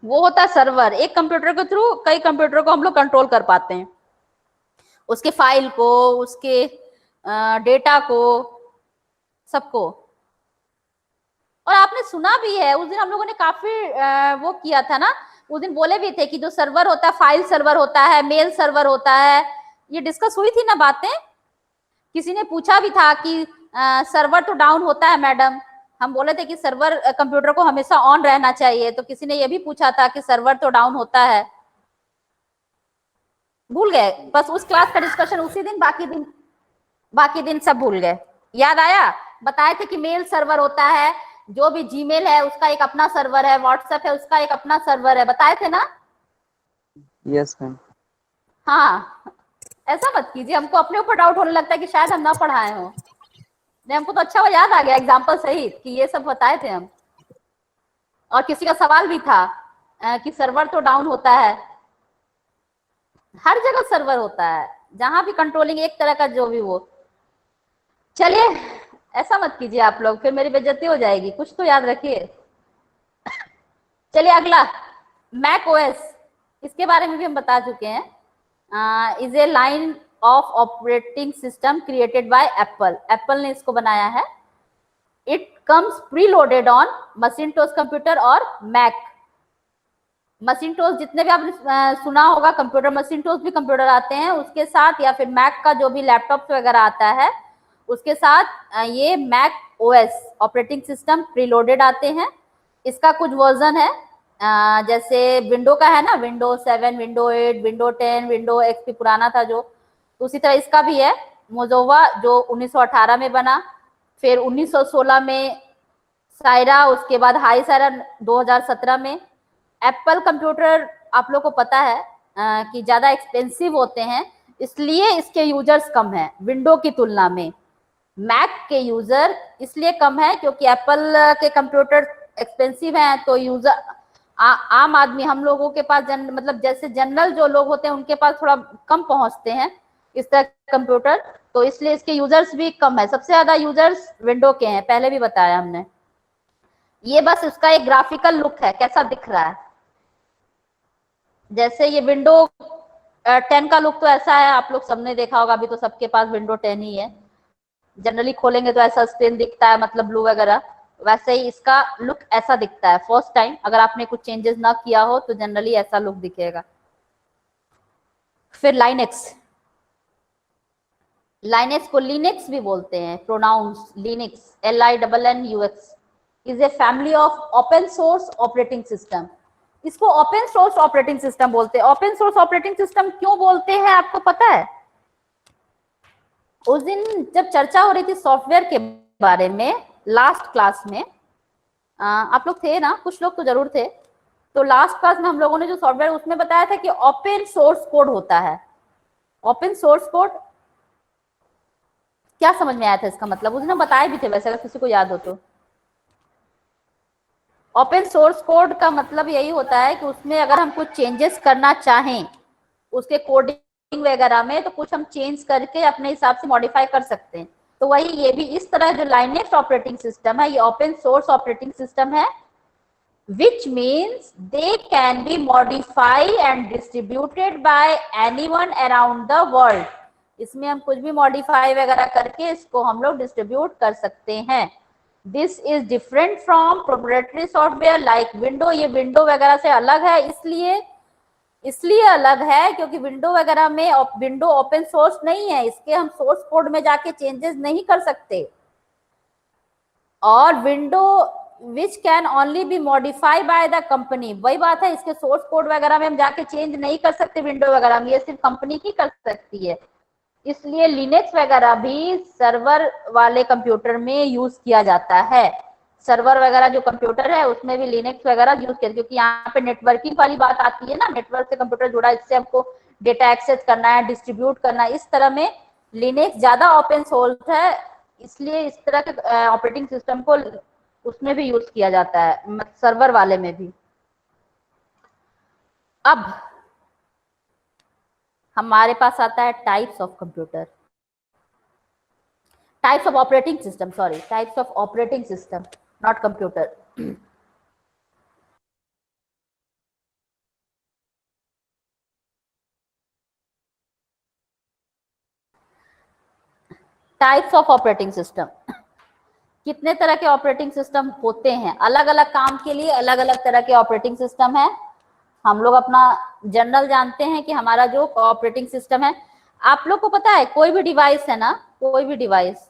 वो होता है सर्वर, एक कंप्यूटर के थ्रू कई कंप्यूटर को हम लोग कंट्रोल कर पाते हैं, उसके फाइल को, उसके डेटा को, सबको। और आपने सुना भी है उस दिन हम लोगों ने काफी वो किया था ना, उस दिन बोले भी थे कि जो सर्वर होता है फाइल सर्वर होता है, मेल सर्वर होता है, ये डिस्कस हुई थी ना बातें। किसी ने पूछा भी था कि सर्वर तो डाउन होता है मैडम, हम बोले थे कि सर्वर कंप्यूटर को हमेशा ऑन रहना चाहिए, तो किसी ने ये भी पूछा था कि सर्वर तो डाउन होता है। भूल गए बस उस क्लास का डिस्कशन उसी दिन, बाकी दिन सब भूल गए। याद आया, बताए थे कि मेल सर्वर होता है, जो भी जीमेल है उसका एक अपना सर्वर है, व्हाट्सएप है उसका एक अपना सर्वर है, बताए थे ना। Yes ma'am. हाँ, ऐसा मत कीजिए, हमको अपने ऊपर डाउट होने लगता है कि शायद हम ना पढ़ाए हो। नहीं, हमको तो अच्छा वो याद आ गया एग्जाम्पल सहित कि ये सब बताए थे हम। और किसी का सवाल भी था कि सर्वर तो डाउन होता है, हर जगह सर्वर होता है, जहां भी कंट्रोलिंग एक तरह का जो भी वो। चलिए, ऐसा मत कीजिए आप लोग, फिर मेरी बेइज्जती हो जाएगी, कुछ तो याद रखिए। चलिए अगला, मैक ओएस, इसके बारे में भी हम बता चुके हैं। Is a line of operating system created by Apple, Apple ने इसको बनाया है। It comes preloaded on Macintosh computer और मैक। मसिंटोस जितने भी आपने सुना होगा कंप्यूटर, मसिंटोस भी कंप्यूटर आते हैं उसके साथ, या फिर मैक का जो भी लैपटॉप वगैरह आता है उसके साथ ये Mac OS operating system preloaded आते हैं। इसका कुछ वर्जन है, जैसे विंडो का है ना, window 7, window 8, window 10, window XP पुराना था जो, तो उसी तरह इसका भी है। मोजोवा जो 1918 में बना, फिर 1916 में सायरा, उसके बाद हाई सायरा 2017 में। एप्पल कंप्यूटर आप लोग को पता है कि ज़्यादा एक्सपेंसिव होते हैं, इसलिए इसके यूजर्स कम हैं विंडो की तुलना में। मैक के यूजर इसलिए कम है क्योंकि एप्पल के कंप्यूटर एक्सपेंसिव हैं, तो यूजर आम आदमी हम लोगों के पास मतलब जैसे जनरल जो लोग होते हैं उनके पास थोड़ा कम पहुंचते हैं इस तरह कंप्यूटर, तो इसलिए इसके यूजर्स भी कम है। सबसे ज्यादा यूजर्स विंडो के हैं, पहले भी बताया हमने। ये बस उसका एक ग्राफिकल लुक है, कैसा दिख रहा है। जैसे ये विंडो 10 का लुक तो ऐसा है, आप लोग सबने देखा होगा, अभी तो सबके पास विंडो 10 ही है। जनरली खोलेंगे तो ऐसा स्क्रीन दिखता है, मतलब ब्लू वगैरह, वैसे ही इसका लुक ऐसा दिखता है फर्स्ट टाइम। अगर आपने कुछ चेंजेस ना किया हो तो जनरली ऐसा लुक दिखेगा। फिर लाइनेक्स, लाइनेक्स को लिनक्स भी बोलते हैं, pronounce Linux, LINNUX, is a family of open source operating system. इसको ओपन सोर्स ऑपरेटिंग सिस्टम बोलते हैं। ओपन सोर्स ऑपरेटिंग सिस्टम क्यों बोलते हैं आपको पता है? उस दिन जब चर्चा हो रही थी सॉफ्टवेयर के बारे में लास्ट क्लास में, आप लोग थे ना, कुछ लोग तो जरूर थे, तो लास्ट क्लास में हम लोगों ने जो सॉफ्टवेयर उसमें बताया था कि ओपन सोर्स कोड होता है। ओपन सोर्स कोड क्या समझ में आया था इसका मतलब? उसने बताया भी थे वैसे, अगर किसी को याद हो तो। ओपन सोर्स कोड का मतलब यही होता है कि उसमें अगर हम कुछ चेंजेस करना चाहें उसके कोडिंग वगैरह में, तो कुछ हम चेंज करके अपने हिसाब से मॉडिफाई कर सकते हैं। तो वही ये भी इस तरह जो लाइनेक्स ऑपरेटिंग सिस्टम है, ये ओपन सोर्स ऑपरेटिंग सिस्टम है, which means they can be modified and distributed by anyone around the world। इसमें हम कुछ भी मॉडिफाई वगैरह करके इसको हम लोग डिस्ट्रीब्यूट कर सकते हैं। This is different from proprietary software like window. ये विंडो वगैरह से अलग है, इसलिए अलग है क्योंकि विंडो वगैरह में विंडो ओपन सोर्स नहीं है, इसके हम सोर्स कोड में जाके चेंजेस नहीं कर सकते। और window which can only be modify by the company, वही बात है, इसके सोर्स कोड वगैरह में हम जाके चेंज नहीं कर सकते विंडो वगैरह में, ये सिर्फ कंपनी ही कर सकती है। इसलिए लिनक्स वगैरह भी सर्वर वाले कंप्यूटर में यूज किया जाता है। सर्वर वगैरह जो कंप्यूटर है उसमें भी लिनक्स वगैरह यूज किया, क्योंकि यहाँ पे नेटवर्किंग वाली बात आती है ना, नेटवर्क से कंप्यूटर जुड़ा, इससे हमको डेटा एक्सेस करना है, डिस्ट्रीब्यूट करना है, इस तरह में लिनक्स ज्यादा ओपन सोर्स है, इसलिए इस तरह के ऑपरेटिंग सिस्टम को उसमें भी यूज किया जाता है, सर्वर वाले में भी। अब हमारे पास आता है types of computer, types of operating system, sorry, types of operating system, not computer. Types of operating system, कितने तरह के ऑपरेटिंग सिस्टम होते हैं? अलग अलग काम के लिए अलग अलग तरह के ऑपरेटिंग सिस्टम है। हम लोग अपना जनरल जानते हैं कि हमारा जो ऑपरेटिंग सिस्टम है, आप लोग को पता है कोई भी डिवाइस है ना, कोई भी डिवाइस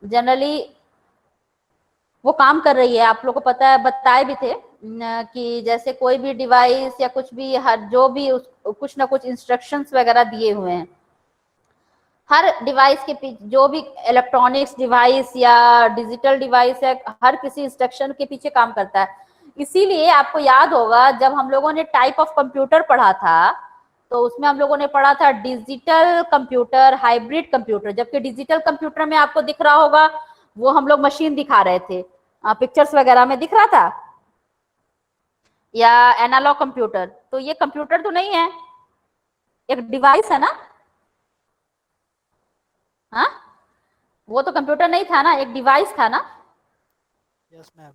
जनरली वो काम कर रही है, आप लोग को पता है, बताए भी थे कि जैसे कोई भी डिवाइस या कुछ भी, हर जो भी कुछ ना कुछ इंस्ट्रक्शंस वगैरह दिए हुए हैं। हर डिवाइस के पीछे, जो भी इलेक्ट्रॉनिक्स डिवाइस या डिजिटल डिवाइस है, हर किसी इंस्ट्रक्शन के पीछे काम करता है। इसीलिए आपको याद होगा जब हम लोगों ने टाइप ऑफ कंप्यूटर पढ़ा था, तो उसमें हम लोगों ने पढ़ा था डिजिटल कंप्यूटर, हाइब्रिड कंप्यूटर। जबकि डिजिटल कंप्यूटर में आपको दिख रहा होगा वो हम लोग मशीन दिखा रहे थे, पिक्चर्स वगैरह में दिख रहा था, या एनालॉग कंप्यूटर। तो ये कंप्यूटर तो नहीं है, एक डिवाइस है ना। हाँ, वो तो कंप्यूटर नहीं था ना, एक डिवाइस था ना। Yes ma'am.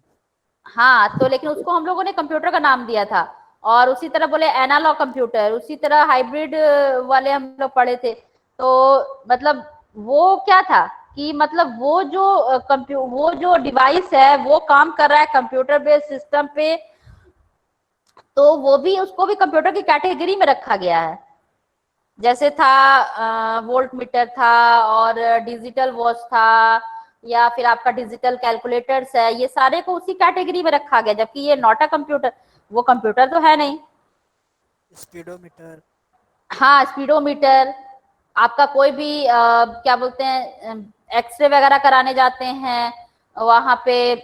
हाँ, तो लेकिन उसको हम लोगों ने कंप्यूटर का नाम दिया था। और उसी तरह बोले एनालॉग कंप्यूटर, उसी तरह हाइब्रिड वाले हम लोग पढ़े थे। तो मतलब वो क्या था कि मतलब वो जो डिवाइस है वो काम कर रहा है कंप्यूटर बेस्ड सिस्टम पे, तो वो भी, उसको भी कंप्यूटर की कैटेगरी में रखा गया है। जैसे था वोल्ट मीटर था, और डिजिटल वॉच था, या फिर आपका डिजिटल कैलकुलेटर्स है, ये सारे को उसी कैटेगरी में रखा गया। जबकि ये नॉट अ कंप्यूटर, वो कंप्यूटर तो है नहीं। स्पीडोमीटर, हाँ, स्पीडोमीटर, आपका कोई भी क्या बोलते हैं, एक्सरे वगैरह कराने जाते हैं वहां पे,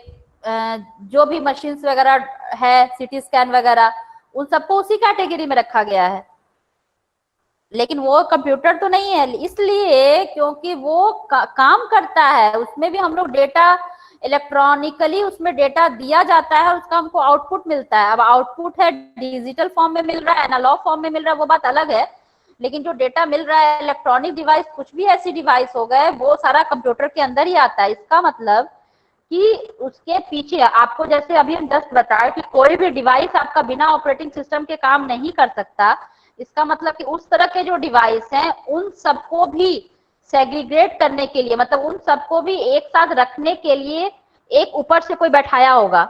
जो भी मशीन्स वगैरह है, सीटी स्कैन वगैरह, उन सबको उसी कैटेगरी में रखा गया है। लेकिन वो कंप्यूटर तो नहीं है, इसलिए क्योंकि वो काम करता है, उसमें भी हम लोग डेटा इलेक्ट्रॉनिकली उसमें डेटा दिया जाता है और उसका हमको आउटपुट मिलता है। अब आउटपुट है डिजिटल फॉर्म में मिल रहा है, एनालॉग फॉर्म में मिल रहा है, वो बात अलग है। लेकिन जो डेटा मिल रहा है इलेक्ट्रॉनिक डिवाइस, कुछ भी ऐसी डिवाइस हो गए, वो सारा कंप्यूटर के अंदर ही आता है। इसका मतलब कि उसके पीछे आपको, जैसे अभी हम जस्ट बताए कि कोई भी डिवाइस आपका बिना ऑपरेटिंग सिस्टम के काम नहीं कर सकता। इसका मतलब कि उस तरह के जो डिवाइस हैं उन सबको भी सेग्रीगेट करने के लिए, मतलब उन सबको भी एक साथ रखने के लिए एक ऊपर से कोई बैठाया होगा,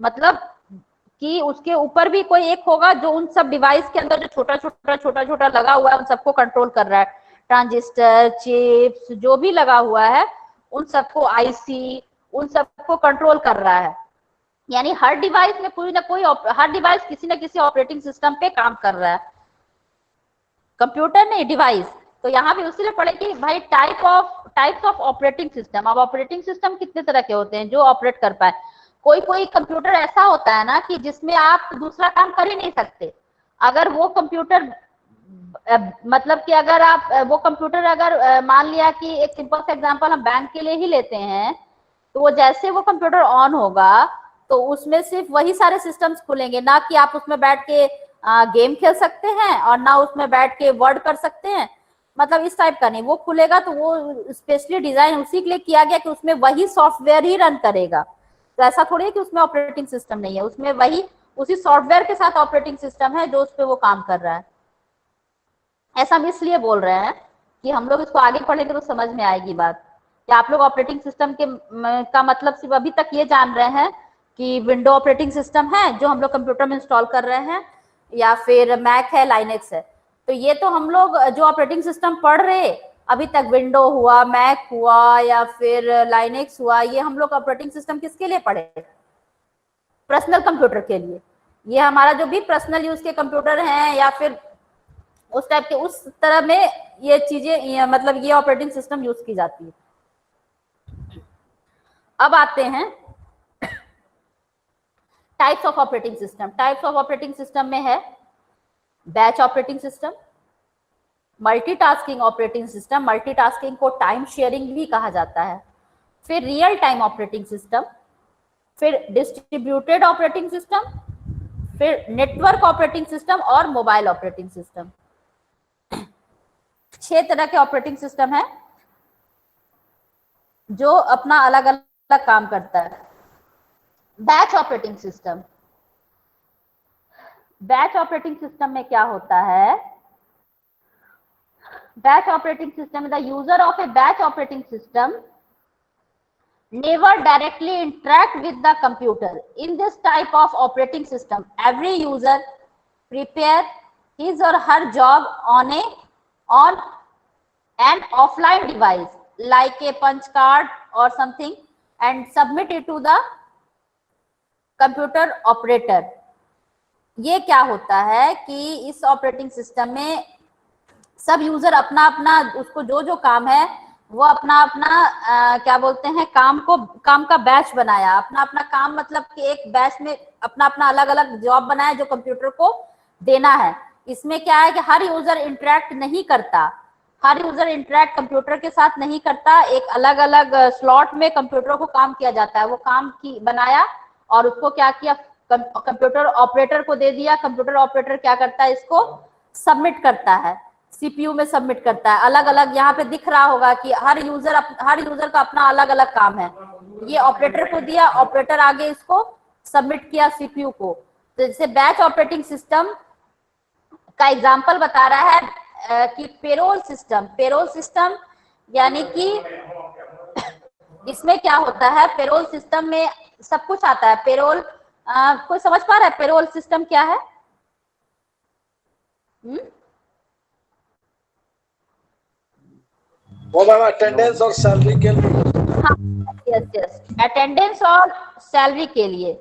मतलब कि उसके ऊपर भी कोई एक होगा जो उन सब डिवाइस के अंदर जो छोटा छोटा लगा हुआ है उन सबको कंट्रोल कर रहा है। ट्रांजिस्टर, चिप्स, जो भी लगा हुआ है उन सबको, आईसी, उन सबको कंट्रोल कर रहा है। यानी हर डिवाइस में कोई ना कोई हर डिवाइस किसी न किसी ऑपरेटिंग सिस्टम पे काम कर रहा है, कंप्यूटर नहीं डिवाइस। तो यहाँ भी उसी पढ़े कि भाई टाइप्स ऑफ ऑपरेटिंग सिस्टम। अब ऑपरेटिंग सिस्टम कितने तरह के होते हैं जो ऑपरेट कर पाए। कोई कंप्यूटर ऐसा होता है ना कि जिसमें आप दूसरा काम कर ही नहीं सकते। अगर वो कंप्यूटर मतलब कि अगर आप वो कंप्यूटर अगर मान लिया कि एक सिंपल सा एग्जांपल हम बैंक के लिए ही लेते हैं, तो वो जैसे वो कंप्यूटर ऑन होगा तो उसमें सिर्फ वही सारे सिस्टम्स खुलेंगे, ना कि आप उसमें बैठ के गेम खेल सकते हैं और ना उसमें बैठ के वर्ड कर सकते हैं, मतलब इस टाइप का नहीं। वो खुलेगा तो वो स्पेशली डिजाइन उसी के लिए किया गया कि उसमें वही सॉफ्टवेयर ही रन करेगा। तो ऐसा थोड़ी है कि उसमें ऑपरेटिंग सिस्टम नहीं है, उसमें वही उसी सॉफ्टवेयर के साथ ऑपरेटिंग सिस्टम है जो उस पर वो काम कर रहा है। ऐसा हम इसलिए बोल रहे हैं कि हम लोग इसको आगे पढ़ेंगे तो समझ में आएगी बात कि आप लोग ऑपरेटिंग सिस्टम का मतलब सिर्फ अभी तक ये जान रहे हैं कि विंडो ऑपरेटिंग सिस्टम है जो हम लोग कंप्यूटर में इंस्टॉल कर रहे हैं, या फिर मैक है, लाइनेक्स है। तो ये तो हम लोग जो ऑपरेटिंग सिस्टम पढ़ रहे अभी तक, विंडो हुआ, मैक हुआ या फिर लाइनेक्स हुआ, ये हम लोग ऑपरेटिंग सिस्टम किसके लिए पढ़े? पर्सनल कंप्यूटर के लिए। ये हमारा जो भी पर्सनल यूज के कंप्यूटर हैं या फिर उस टाइप के, उस तरह में ये चीजें मतलब ये ऑपरेटिंग सिस्टम यूज की जाती है। अब आते हैं types of operating system. Types of operating system में है batch operating system, multitasking operating system, multitasking को टाइम शेयरिंग भी कहा जाता है, फिर रियल टाइम ऑपरेटिंग सिस्टम, फिर डिस्ट्रीब्यूटेड ऑपरेटिंग सिस्टम, फिर नेटवर्क ऑपरेटिंग सिस्टम और मोबाइल ऑपरेटिंग सिस्टम। 6 तरह के ऑपरेटिंग सिस्टम है जो अपना अलग अलग काम करता है। Batch operating system, batch operating system में क्या होता है? Batch operating system, the user of A batch operating system never directly interact with the computer. In this type of operating system, every user prepare his or her job on an offline device like a punch card or something and submit it to the computer operator. ये क्या होता है कि इस operating system में सब user अपना अपना उसको जो काम है वो अपना अपना क्या बोलते हैं काम का बैच बनाया, अपना अपना काम, मतलब कि एक बैच में अपना अपना अलग अलग जॉब बनाया जो कंप्यूटर को देना है। इसमें क्या है कि हर यूजर इंटरेक्ट नहीं करता, हर यूजर इंटरेक्ट कंप्यूटर के साथ नहीं करता। एक अलग अलग स्लॉट में कंप्यूटर को काम किया जाता है, वो काम की बनाया और उसको क्या किया, कंप्यूटर ऑपरेटर को दे दिया। कंप्यूटर ऑपरेटर क्या करता है, इसको सबमिट करता है, सीपीयू में सबमिट करता है। अलग अलग यहाँ पे दिख रहा होगा कि हर यूजर का अपना अलग अलग काम है। ये ऑपरेटर को दिया, ऑपरेटर आगे इसको सबमिट किया सीपीयू को। तो जैसे बैच ऑपरेटिंग सिस्टम का एग्जांपल बता रहा है कि पेरोल सिस्टम यानी कि इसमें क्या होता है, पेरोल सिस्टम में सब कुछ आता है। पेरोल कोई समझ पा रहा है पेरोल सिस्टम क्या है? वो मैम अटेंडेंस और सैलरी के लिए। हाँ, यस, अटेंडेंस और सैलरी के लिए।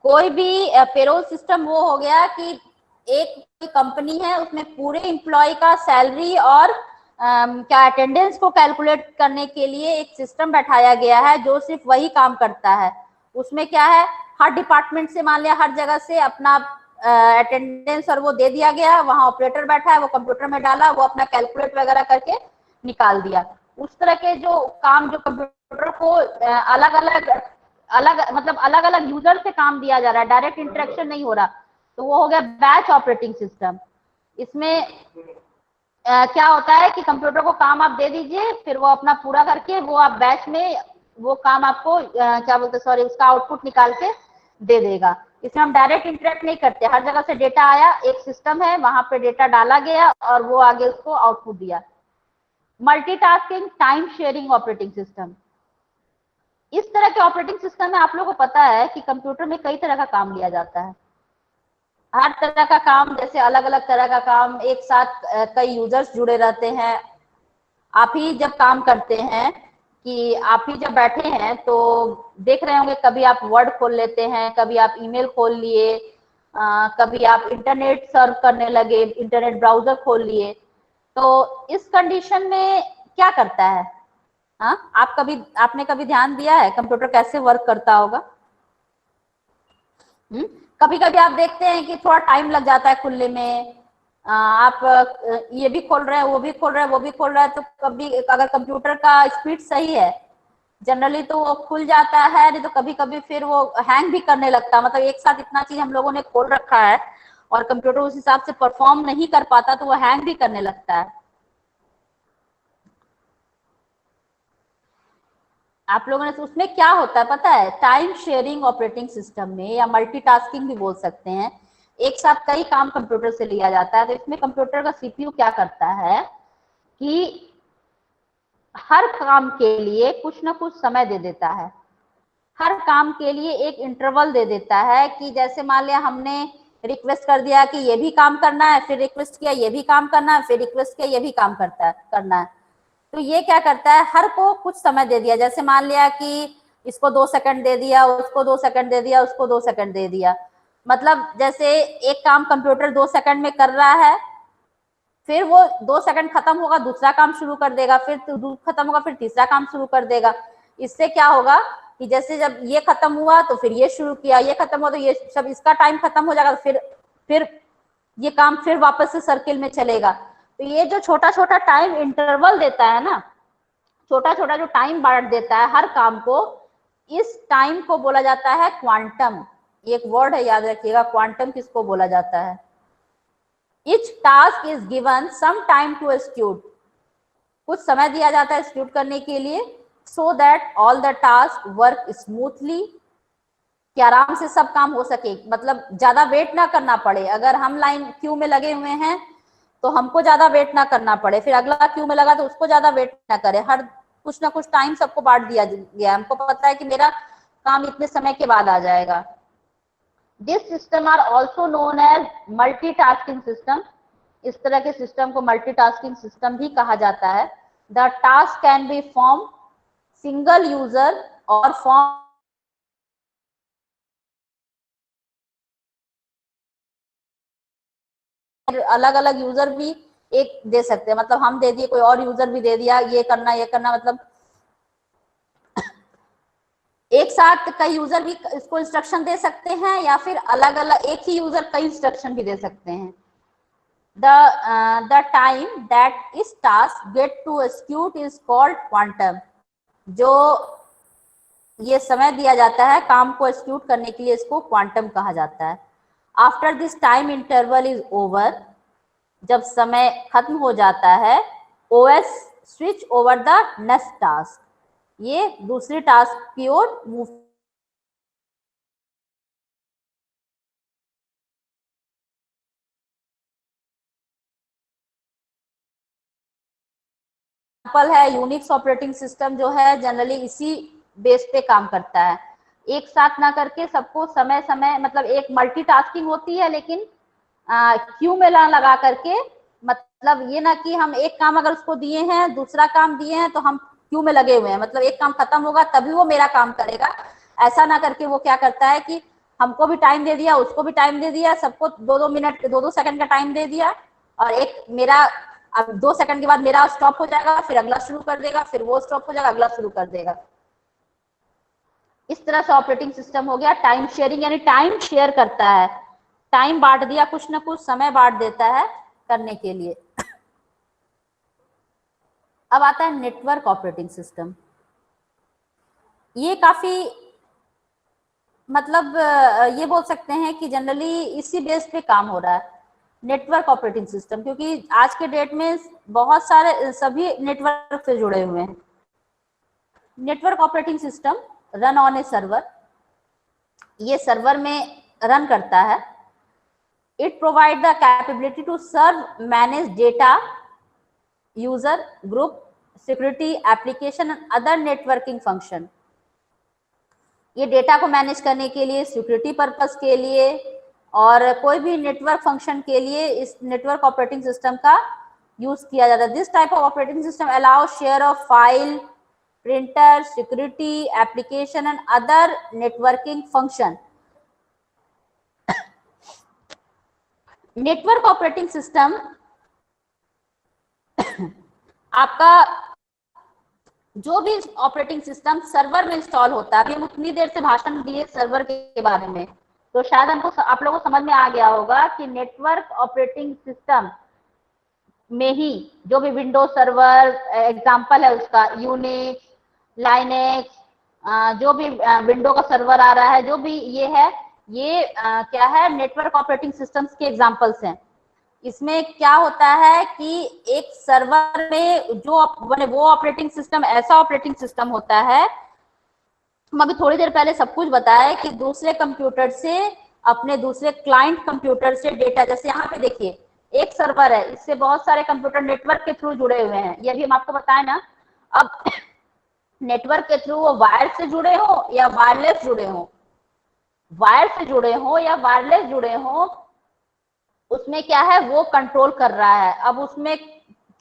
कोई भी पेरोल सिस्टम वो हो गया कि एक कंपनी है, उसमें पूरे एम्प्लॉय का सैलरी और क्या अटेंडेंस को कैलकुलेट करने के लिए एक सिस्टम बैठाया गया है जो सिर्फ वही काम करता है। उसमें क्या है, हर डिपार्टमेंट से मान लिया हर जगह से अपना अटेंडेंस और वो दे दिया गया, वहां ऑपरेटर बैठा है, वो कंप्यूटर में डाला, वो अपना कैलकुलेट वगैरह करके निकाल दिया। उस तरह के जो काम जो कंप्यूटर को अलग अलग यूजर से काम दिया जा रहा है, डायरेक्ट इंटरेक्शन नहीं हो रहा, तो वो हो गया बैच ऑपरेटिंग सिस्टम। इसमें क्या होता है कि कंप्यूटर को काम आप दे दीजिए, फिर वो अपना पूरा करके वो आप बैच में वो काम आपको क्या बोलते, सॉरी, उसका आउटपुट निकाल के दे देगा। इसमें हम डायरेक्ट इंटरेक्ट नहीं करते, हर जगह से डेटा आया, एक सिस्टम है, वहां पे डेटा डाला गया और वो आगे उसको आउटपुट दिया। Multitasking time sharing operating system, इस तरह के ऑपरेटिंग सिस्टम में आप लोगों को पता है कि कंप्यूटर में कई तरह का काम लिया जाता है। हर तरह का काम, जैसे अलग अलग तरह का काम, एक साथ कई यूजर्स जुड़े रहते हैं। आप ही जब काम करते हैं कि आप ही जब बैठे हैं तो देख रहे होंगे, कभी आप वर्ड खोल लेते हैं, कभी आप ईमेल खोल लिए, कभी आप इंटरनेट सर्व करने लगे, इंटरनेट ब्राउजर खोल लिए। तो इस कंडीशन में क्या करता है? आपने कभी ध्यान दिया है कंप्यूटर कैसे वर्क करता होगा? कभी कभी आप देखते हैं कि थोड़ा टाइम लग जाता है खुलने में। आप ये भी खोल रहे हैं, वो भी खोल रहे हैं, वो भी खोल रहे हैं, तो कभी अगर कंप्यूटर का स्पीड सही है जनरली तो वो खुल जाता है, नहीं तो कभी कभी फिर वो हैंग भी करने लगता है। मतलब एक साथ इतना चीज हम लोगों ने खोल रखा है और कंप्यूटर उस हिसाब से परफॉर्म नहीं कर पाता तो वो हैंग भी करने लगता है। आप लोगों ने उसमें क्या होता है पता है? टाइम शेयरिंग ऑपरेटिंग सिस्टम में, या मल्टीटास्किंग भी बोल सकते हैं, एक साथ कई काम कंप्यूटर से लिया जाता है। तो इसमें कंप्यूटर का सीपीयू क्या करता है कि हर काम के लिए कुछ ना कुछ समय दे देता है, हर काम के लिए एक इंटरवल दे देता है। कि जैसे मान लिया हमने रिक्वेस्ट कर दिया कि ये भी काम करना है, फिर रिक्वेस्ट किया ये भी काम करना है, फिर रिक्वेस्ट किया ये भी काम करना है। तो ये क्या करता है, हर को कुछ समय दे दिया। जैसे मान लिया कि इसको 2 सेकंड दे दिया, उसको 2 सेकंड दे दिया, उसको 2 सेकंड दे दिया। मतलब जैसे एक काम कंप्यूटर 2 सेकंड में कर रहा है, फिर वो 2 सेकंड खत्म होगा दूसरा काम शुरू कर देगा, फिर खत्म होगा फिर तीसरा काम शुरू कर देगा। इससे क्या होगा कि जैसे जब ये खत्म हुआ तो फिर ये शुरू किया, ये खत्म हुआ तो ये सब, इसका टाइम खत्म हो जाएगा, फिर ये काम फिर वापस से सर्किल में चलेगा। तो ये जो छोटा छोटा टाइम इंटरवल देता है ना, छोटा छोटा जो टाइम बांट देता है हर काम को, इस टाइम को बोला जाता है क्वांटम। एक वर्ड है, याद रखिएगा, क्वांटम किसको बोला जाता है? Each task is given some time to execute. कुछ समय दिया जाता है एक्सिक्यूट करने के लिए, so that all the tasks work smoothly, कि आराम से सब काम हो सके, मतलब ज्यादा वेट ना करना पड़े। अगर हम लाइन क्यू में लगे हुए हैं तो हमको ज्यादा वेट ना करना पड़े, फिर अगला क्यू में लगा तो उसको ज्यादा वेट ना करे। हर कुछ ना कुछ टाइम सबको बांट दिया गया, हमको पता है कि मेरा काम इतने समय के बाद आ जाएगा। This system are also known as multitasking system. इस तरह के सिस्टम को मल्टीटास्किंग सिस्टम भी कहा जाता है। The task can be from single user or from अलग अलग यूजर भी एक दे सकते हैं। मतलब हम दे दिए, कोई और यूजर भी दे दिया ये करना, मतलब एक साथ कई यूजर भी इसको इंस्ट्रक्शन दे सकते हैं, या फिर अलग अलग एक ही यूजर कई इंस्ट्रक्शन भी दे सकते हैं। The time that is task get to execute is called quantum. जो ये समय दिया जाता है काम को एक्सिक्यूट करने के लिए, इसको क्वांटम कहा जाता है। After this time interval is over, जब समय खत्म हो जाता है, OS switch over the next task, ये दूसरी टास्क की ओर मूव। एग्जाम्पल है यूनिक्स ऑपरेटिंग सिस्टम, जो है जनरली इसी बेस पे काम करता है। एक साथ ना करके सबको समय समय, मतलब एक मल्टीटास्किंग होती है लेकिन क्यू में लगा करके, मतलब ये ना कि हम एक काम अगर उसको दिए हैं, दूसरा काम दिए हैं तो हम क्यू में लगे हुए हैं, मतलब एक काम खत्म होगा तभी वो मेरा काम करेगा। ऐसा ना करके वो क्या करता है कि हमको भी टाइम दे दिया, उसको भी टाइम दे दिया, सबको 2-2 मिनट 2-2 सेकंड का टाइम दे दिया, और एक मेरा अब 2 सेकंड के बाद मेरा स्टॉप हो जाएगा, फिर अगला शुरू कर देगा, फिर वो स्टॉप हो जाएगा, अगला शुरू कर देगा। इस तरह से ऑपरेटिंग सिस्टम हो गया टाइम शेयरिंग, यानी टाइम शेयर करता है, टाइम बांट दिया, कुछ ना कुछ समय बांट देता है करने के लिए। अब आता है नेटवर्क ऑपरेटिंग सिस्टम। ये काफी, मतलब ये बोल सकते हैं कि जनरली इसी बेस पे काम हो रहा है नेटवर्क ऑपरेटिंग सिस्टम, क्योंकि आज के डेट में बहुत सारे सभी नेटवर्क से जुड़े हुए हैं। Network operating system run on a server, ये सर्वर में रन करता है। It provide the capability to serve manage data, user group, security, application and other networking function. ये डेटा को मैनेज करने के लिए, सिक्योरिटी पर्पस के लिए और कोई भी नेटवर्क फंक्शन के लिए इस नेटवर्क ऑपरेटिंग सिस्टम का यूज किया जाता है। This type of operating system allow share of file, printer, security, application and other networking function. Network operating system आपका जो भी ऑपरेटिंग सिस्टम सर्वर में इंस्टॉल होता है, अभी हम उतनी देर से भाषण दिए सर्वर के बारे में, तो शायद हमको आप लोगों को समझ में आ गया होगा कि नेटवर्क ऑपरेटिंग सिस्टम में ही जो भी विंडोज सर्वर एग्जांपल है उसका, यूनिक्स, लाइनेक्स, जो भी विंडो का सर्वर आ रहा है, जो भी ये है, ये क्या है, नेटवर्क ऑपरेटिंग सिस्टम्स के एग्जांपल्स हैं। इसमें क्या होता है कि एक सर्वर में जो वो ऑपरेटिंग सिस्टम ऐसा ऑपरेटिंग सिस्टम होता है, हम अभी थोड़ी देर पहले सब कुछ बताया कि दूसरे कंप्यूटर से, अपने दूसरे क्लाइंट कंप्यूटर से डेटा, जैसे यहाँ पे देखिए एक सर्वर है, इससे बहुत सारे कंप्यूटर नेटवर्क के थ्रू जुड़े हुए हैं, ये भी हम आपको बताए ना। अब नेटवर्क के थ्रू वो वायर से जुड़े हो या वायरलेस जुड़े हो, वायर से जुड़े हो या वायरलेस जुड़े हो, उसमें क्या है, वो कंट्रोल कर रहा है। अब उसमें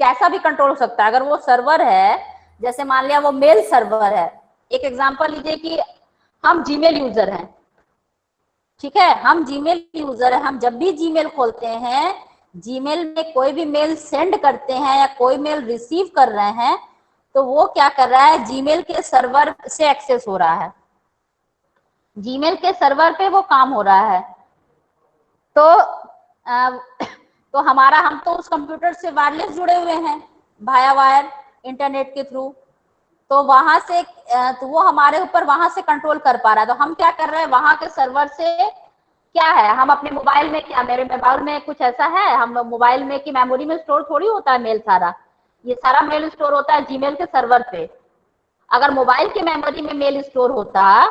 कैसा भी कंट्रोल हो सकता है। अगर वो सर्वर है, जैसे मान लिया वो मेल सर्वर है, एक एग्जांपल लीजिए कि हम जीमेल यूजर हैं, ठीक है, हम जीमेल यूजर है, हम जब भी जीमेल खोलते हैं, जीमेल में कोई भी मेल सेंड करते हैं या कोई मेल रिसीव कर रहे हैं, तो वो क्या कर रहा है, जीमेल के सर्वर से एक्सेस हो रहा है, जीमेल के सर्वर पे वो काम हो रहा है। तो हमारा, हम तो उस कंप्यूटर से वायरलेस जुड़े हुए हैं भाया वायर इंटरनेट के थ्रू, तो वहां से तो वो हमारे ऊपर वहां से कंट्रोल कर पा रहा है। तो हम क्या कर रहे हैं, वहां के सर्वर से क्या है, हम अपने मोबाइल में, क्या मेरे मोबाइल में कुछ ऐसा है, हम मोबाइल में की मेमोरी में स्टोर थोड़ी होता है मेल, सारा ये सारा मेल स्टोर होता है जीमेल के सर्वर पे। अगर मोबाइल की मेमोरी में मेल स्टोर होता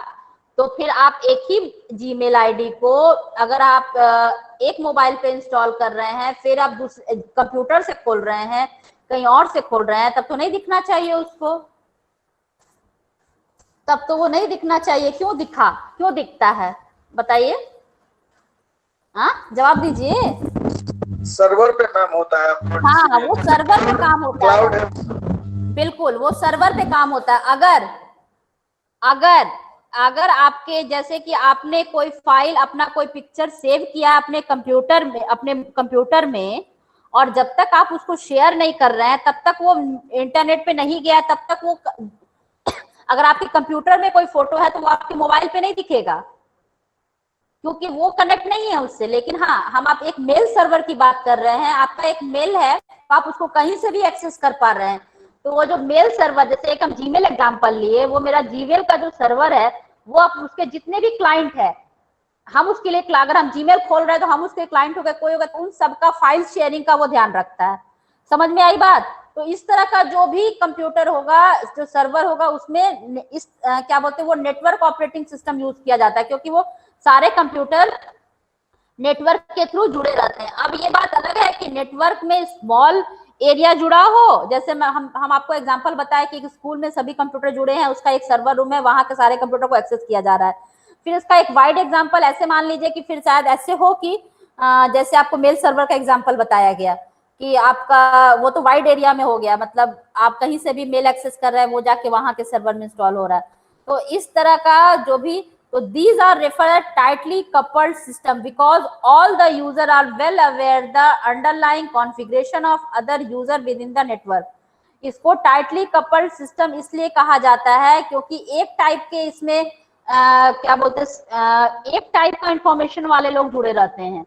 तो फिर आप एक ही जीमेल आईडी को अगर आप एक मोबाइल पे इंस्टॉल कर रहे हैं, फिर आप दूसरे कंप्यूटर से खोल रहे हैं, कहीं और से खोल रहे हैं, तब तो नहीं दिखना चाहिए उसको, तब तो वो नहीं दिखना चाहिए। क्यों दिखता है बताइए, हाँ जवाब दीजिए। सर्वर पे काम होता है। हाँ, वो सर्वर पे काम होता है, बिल्कुल वो सर्वर पे काम होता है। अगर आपके, जैसे कि आपने कोई फाइल, अपना कोई पिक्चर सेव किया अपने कंप्यूटर में, और जब तक आप उसको शेयर नहीं कर रहे हैं, तब तक वो इंटरनेट पे नहीं गया, तब तक वो अगर आपके कंप्यूटर में कोई फोटो है तो वो आपके मोबाइल पे नहीं दिखेगा, क्योंकि वो कनेक्ट नहीं है उससे। लेकिन हाँ, हम आप एक मेल सर्वर की बात कर रहे हैं, आपका एक मेल है तो आप उसको कहीं से भी एक्सेस कर पा रहे हैं। तो वो जो मेल सर्वर, जैसे एक हम जीमेल एग्जांपल लिए, वो मेरा जीमेल का जो सर्वर है, वो आप उसके जितने भी क्लाइंट है, हम उसके लिए, अगर हम जीमेल खोल रहे हैं तो हम उसके क्लाइंट हो गए, कोई होगा, तो उन सबका फाइल शेयरिंग का वो ध्यान रखता है। समझ में आई बात? तो इस तरह का जो भी कंप्यूटर होगा, जो सर्वर होगा, उसमें इस क्या बोलते हैं, वो नेटवर्क ऑपरेटिंग सिस्टम यूज किया जाता है, क्योंकि वो सारे कंप्यूटर नेटवर्क के थ्रू जुड़े रहते हैं। अब ये बात अलग है कि नेटवर्क में स्मॉल एरिया जुड़ा हो, जैसे हम आपको एग्जांपल बताए कि स्कूल में सभी कंप्यूटर जुड़े हैं, उसका एक सर्वर रूम है, वहां के सारे कंप्यूटर को एक्सेस किया जा रहा है। फिर इसका एक वाइड एग्जांपल ऐसे मान लीजिए कि फिर शायद ऐसे हो कि जैसे आपको मेल सर्वर का एग्जांपल बताया गया कि आपका वो तो वाइड एरिया में हो गया, मतलब आप कहीं से भी मेल एक्सेस कर रहे हैं, वो जाके वहां के सर्वर में इंस्टॉल हो रहा है। तो इस तरह का जो भी, तो these are referred tightly coupled system because all the user are well aware the underlying configuration of other user within the network। इसको टाइटली कपल्ड सिस्टम इसलिए कहा जाता है क्योंकि एक टाइप के इसमें क्या बोलते हैं, एक टाइप का इंफॉर्मेशन वाले लोग जुड़े रहते हैं।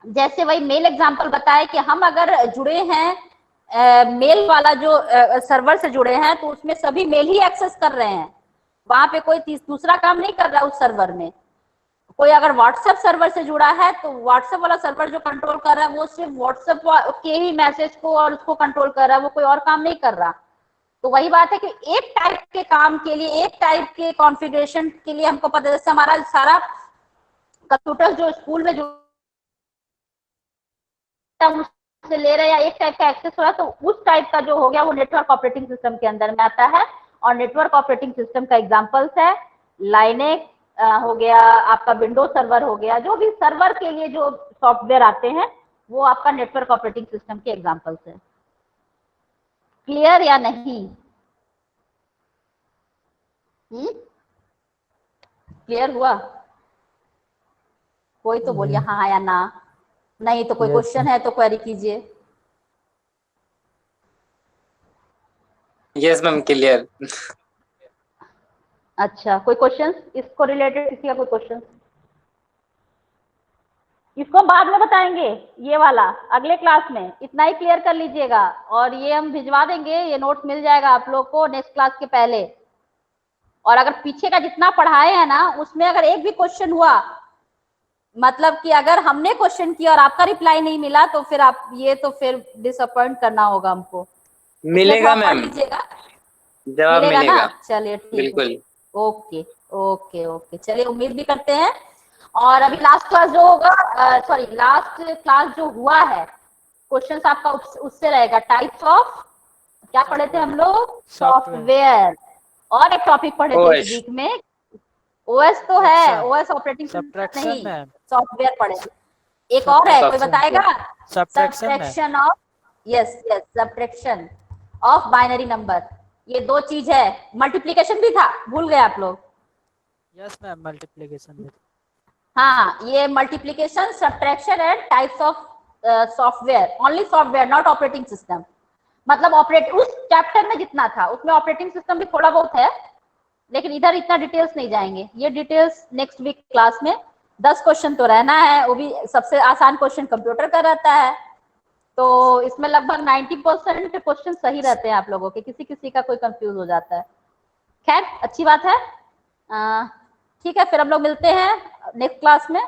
जैसे वही मेल एग्जांपल बताए कि हम अगर जुड़े हैं मेल वाला जो सर्वर से जुड़े हैं, तो उसमें सभी मेल ही एक्सेस कर रहे हैं, वहां पे कोई दूसरा काम नहीं कर रहा है उस सर्वर में। कोई अगर व्हाट्सएप सर्वर से जुड़ा है तो व्हाट्सएप वाला सर्वर जो कंट्रोल कर रहा है वो सिर्फ व्हाट्सएप के ही मैसेज को और उसको कंट्रोल कर रहा है, वो कोई और काम नहीं कर रहा। तो वही बात है कि एक टाइप के काम के लिए, एक टाइप के कॉन्फ़िगरेशन के लिए हमको पता है, जैसे हमारा सारा कंप्यूटर जो स्कूल में जो से ले रहे हैं, या एक टाइप का एक्सेस हो रहा है, तो उस टाइप का जो हो गया वो नेटवर्क ऑपरेटिंग सिस्टम के अंदर में आता है। और नेटवर्क ऑपरेटिंग सिस्टम का एग्जांपल्स है लाइनेक्स हो गया, आपका विंडोज सर्वर हो गया, जो भी सर्वर के लिए जो सॉफ्टवेयर आते हैं वो आपका नेटवर्क ऑपरेटिंग सिस्टम के एग्जांपल्स है। क्लियर या नहीं? क्लियर हुआ? कोई तो बोलिए हाँ या ना, नहीं तो कोई Yes, क्वेश्चन है तो क्वेरी कीजिए। Yes ma'am clear. अच्छा, कोई क्वेश्चन इसको रिलेटेड? किसी का कोई क्वेश्चन? इसको बाद में बताएंगे, ये वाला अगले क्लास में। इतना ही क्लियर कर लीजिएगा, और ये हम भिजवा देंगे, ये नोट्स मिल जाएगा आप लोग को नेक्स्ट क्लास के पहले। और अगर पीछे का जितना पढ़ाए हैं ना, उसमें अगर एक भी क्वेश्चन हुआ, मतलब कि अगर हमने क्वेश्चन किया और आपका रिप्लाई नहीं मिला, तो फिर आप ये तो फिर डिसअपॉइंट करना होगा हमको। मिलेगा इसलिए थोड़ा पढ़ मैम, लीजिएगा। जवाब मिलेगा मिलेगा। ना? चलिए ठीक है। बिल्कुल। ओके ओके ओके, चलिए उम्मीद भी करते हैं। और अभी लास्ट क्लास जो होगा, सॉरी लास्ट क्लास जो हुआ है, क्वेश्चंस आपका उससे रहेगा। टाइप्स ऑफ क्या पढ़े थे हम लोग? सॉफ्टवेयर। और एक टॉपिक पढ़े थे इस वीक में, ओएस तो है, ओएस ऑपरेटिंग सिस्टम नहीं, सॉफ्टवेयर पढ़े। एक और है, कोई बताएगा? Subtraction of, yes yes, subtraction of binary number. ये दो चीज है। मल्टीप्लिकेशन भी था, भूल गए आप लोग? यस मैम, मल्टीप्लिकेशन भी। हाँ, ये multiplication, subtraction and types of software, only software not operating system. मतलब उस चैप्टर में जितना था उसमें ऑपरेटिंग सिस्टम भी थोड़ा बहुत है, लेकिन इधर इतना डिटेल्स नहीं जाएंगे। ये डिटेल्स नेक्स्ट वीक क्लास में। 10 क्वेश्चन तो रहना है, वो भी सबसे आसान क्वेश्चन कंप्यूटर का रहता है, तो इसमें लगभग 90% क्वेश्चन सही रहते हैं आप लोगों के, किसी किसी का कोई कंफ्यूज हो जाता है। खैर अच्छी बात है। ठीक है, फिर हम लोग मिलते हैं नेक्स्ट क्लास में।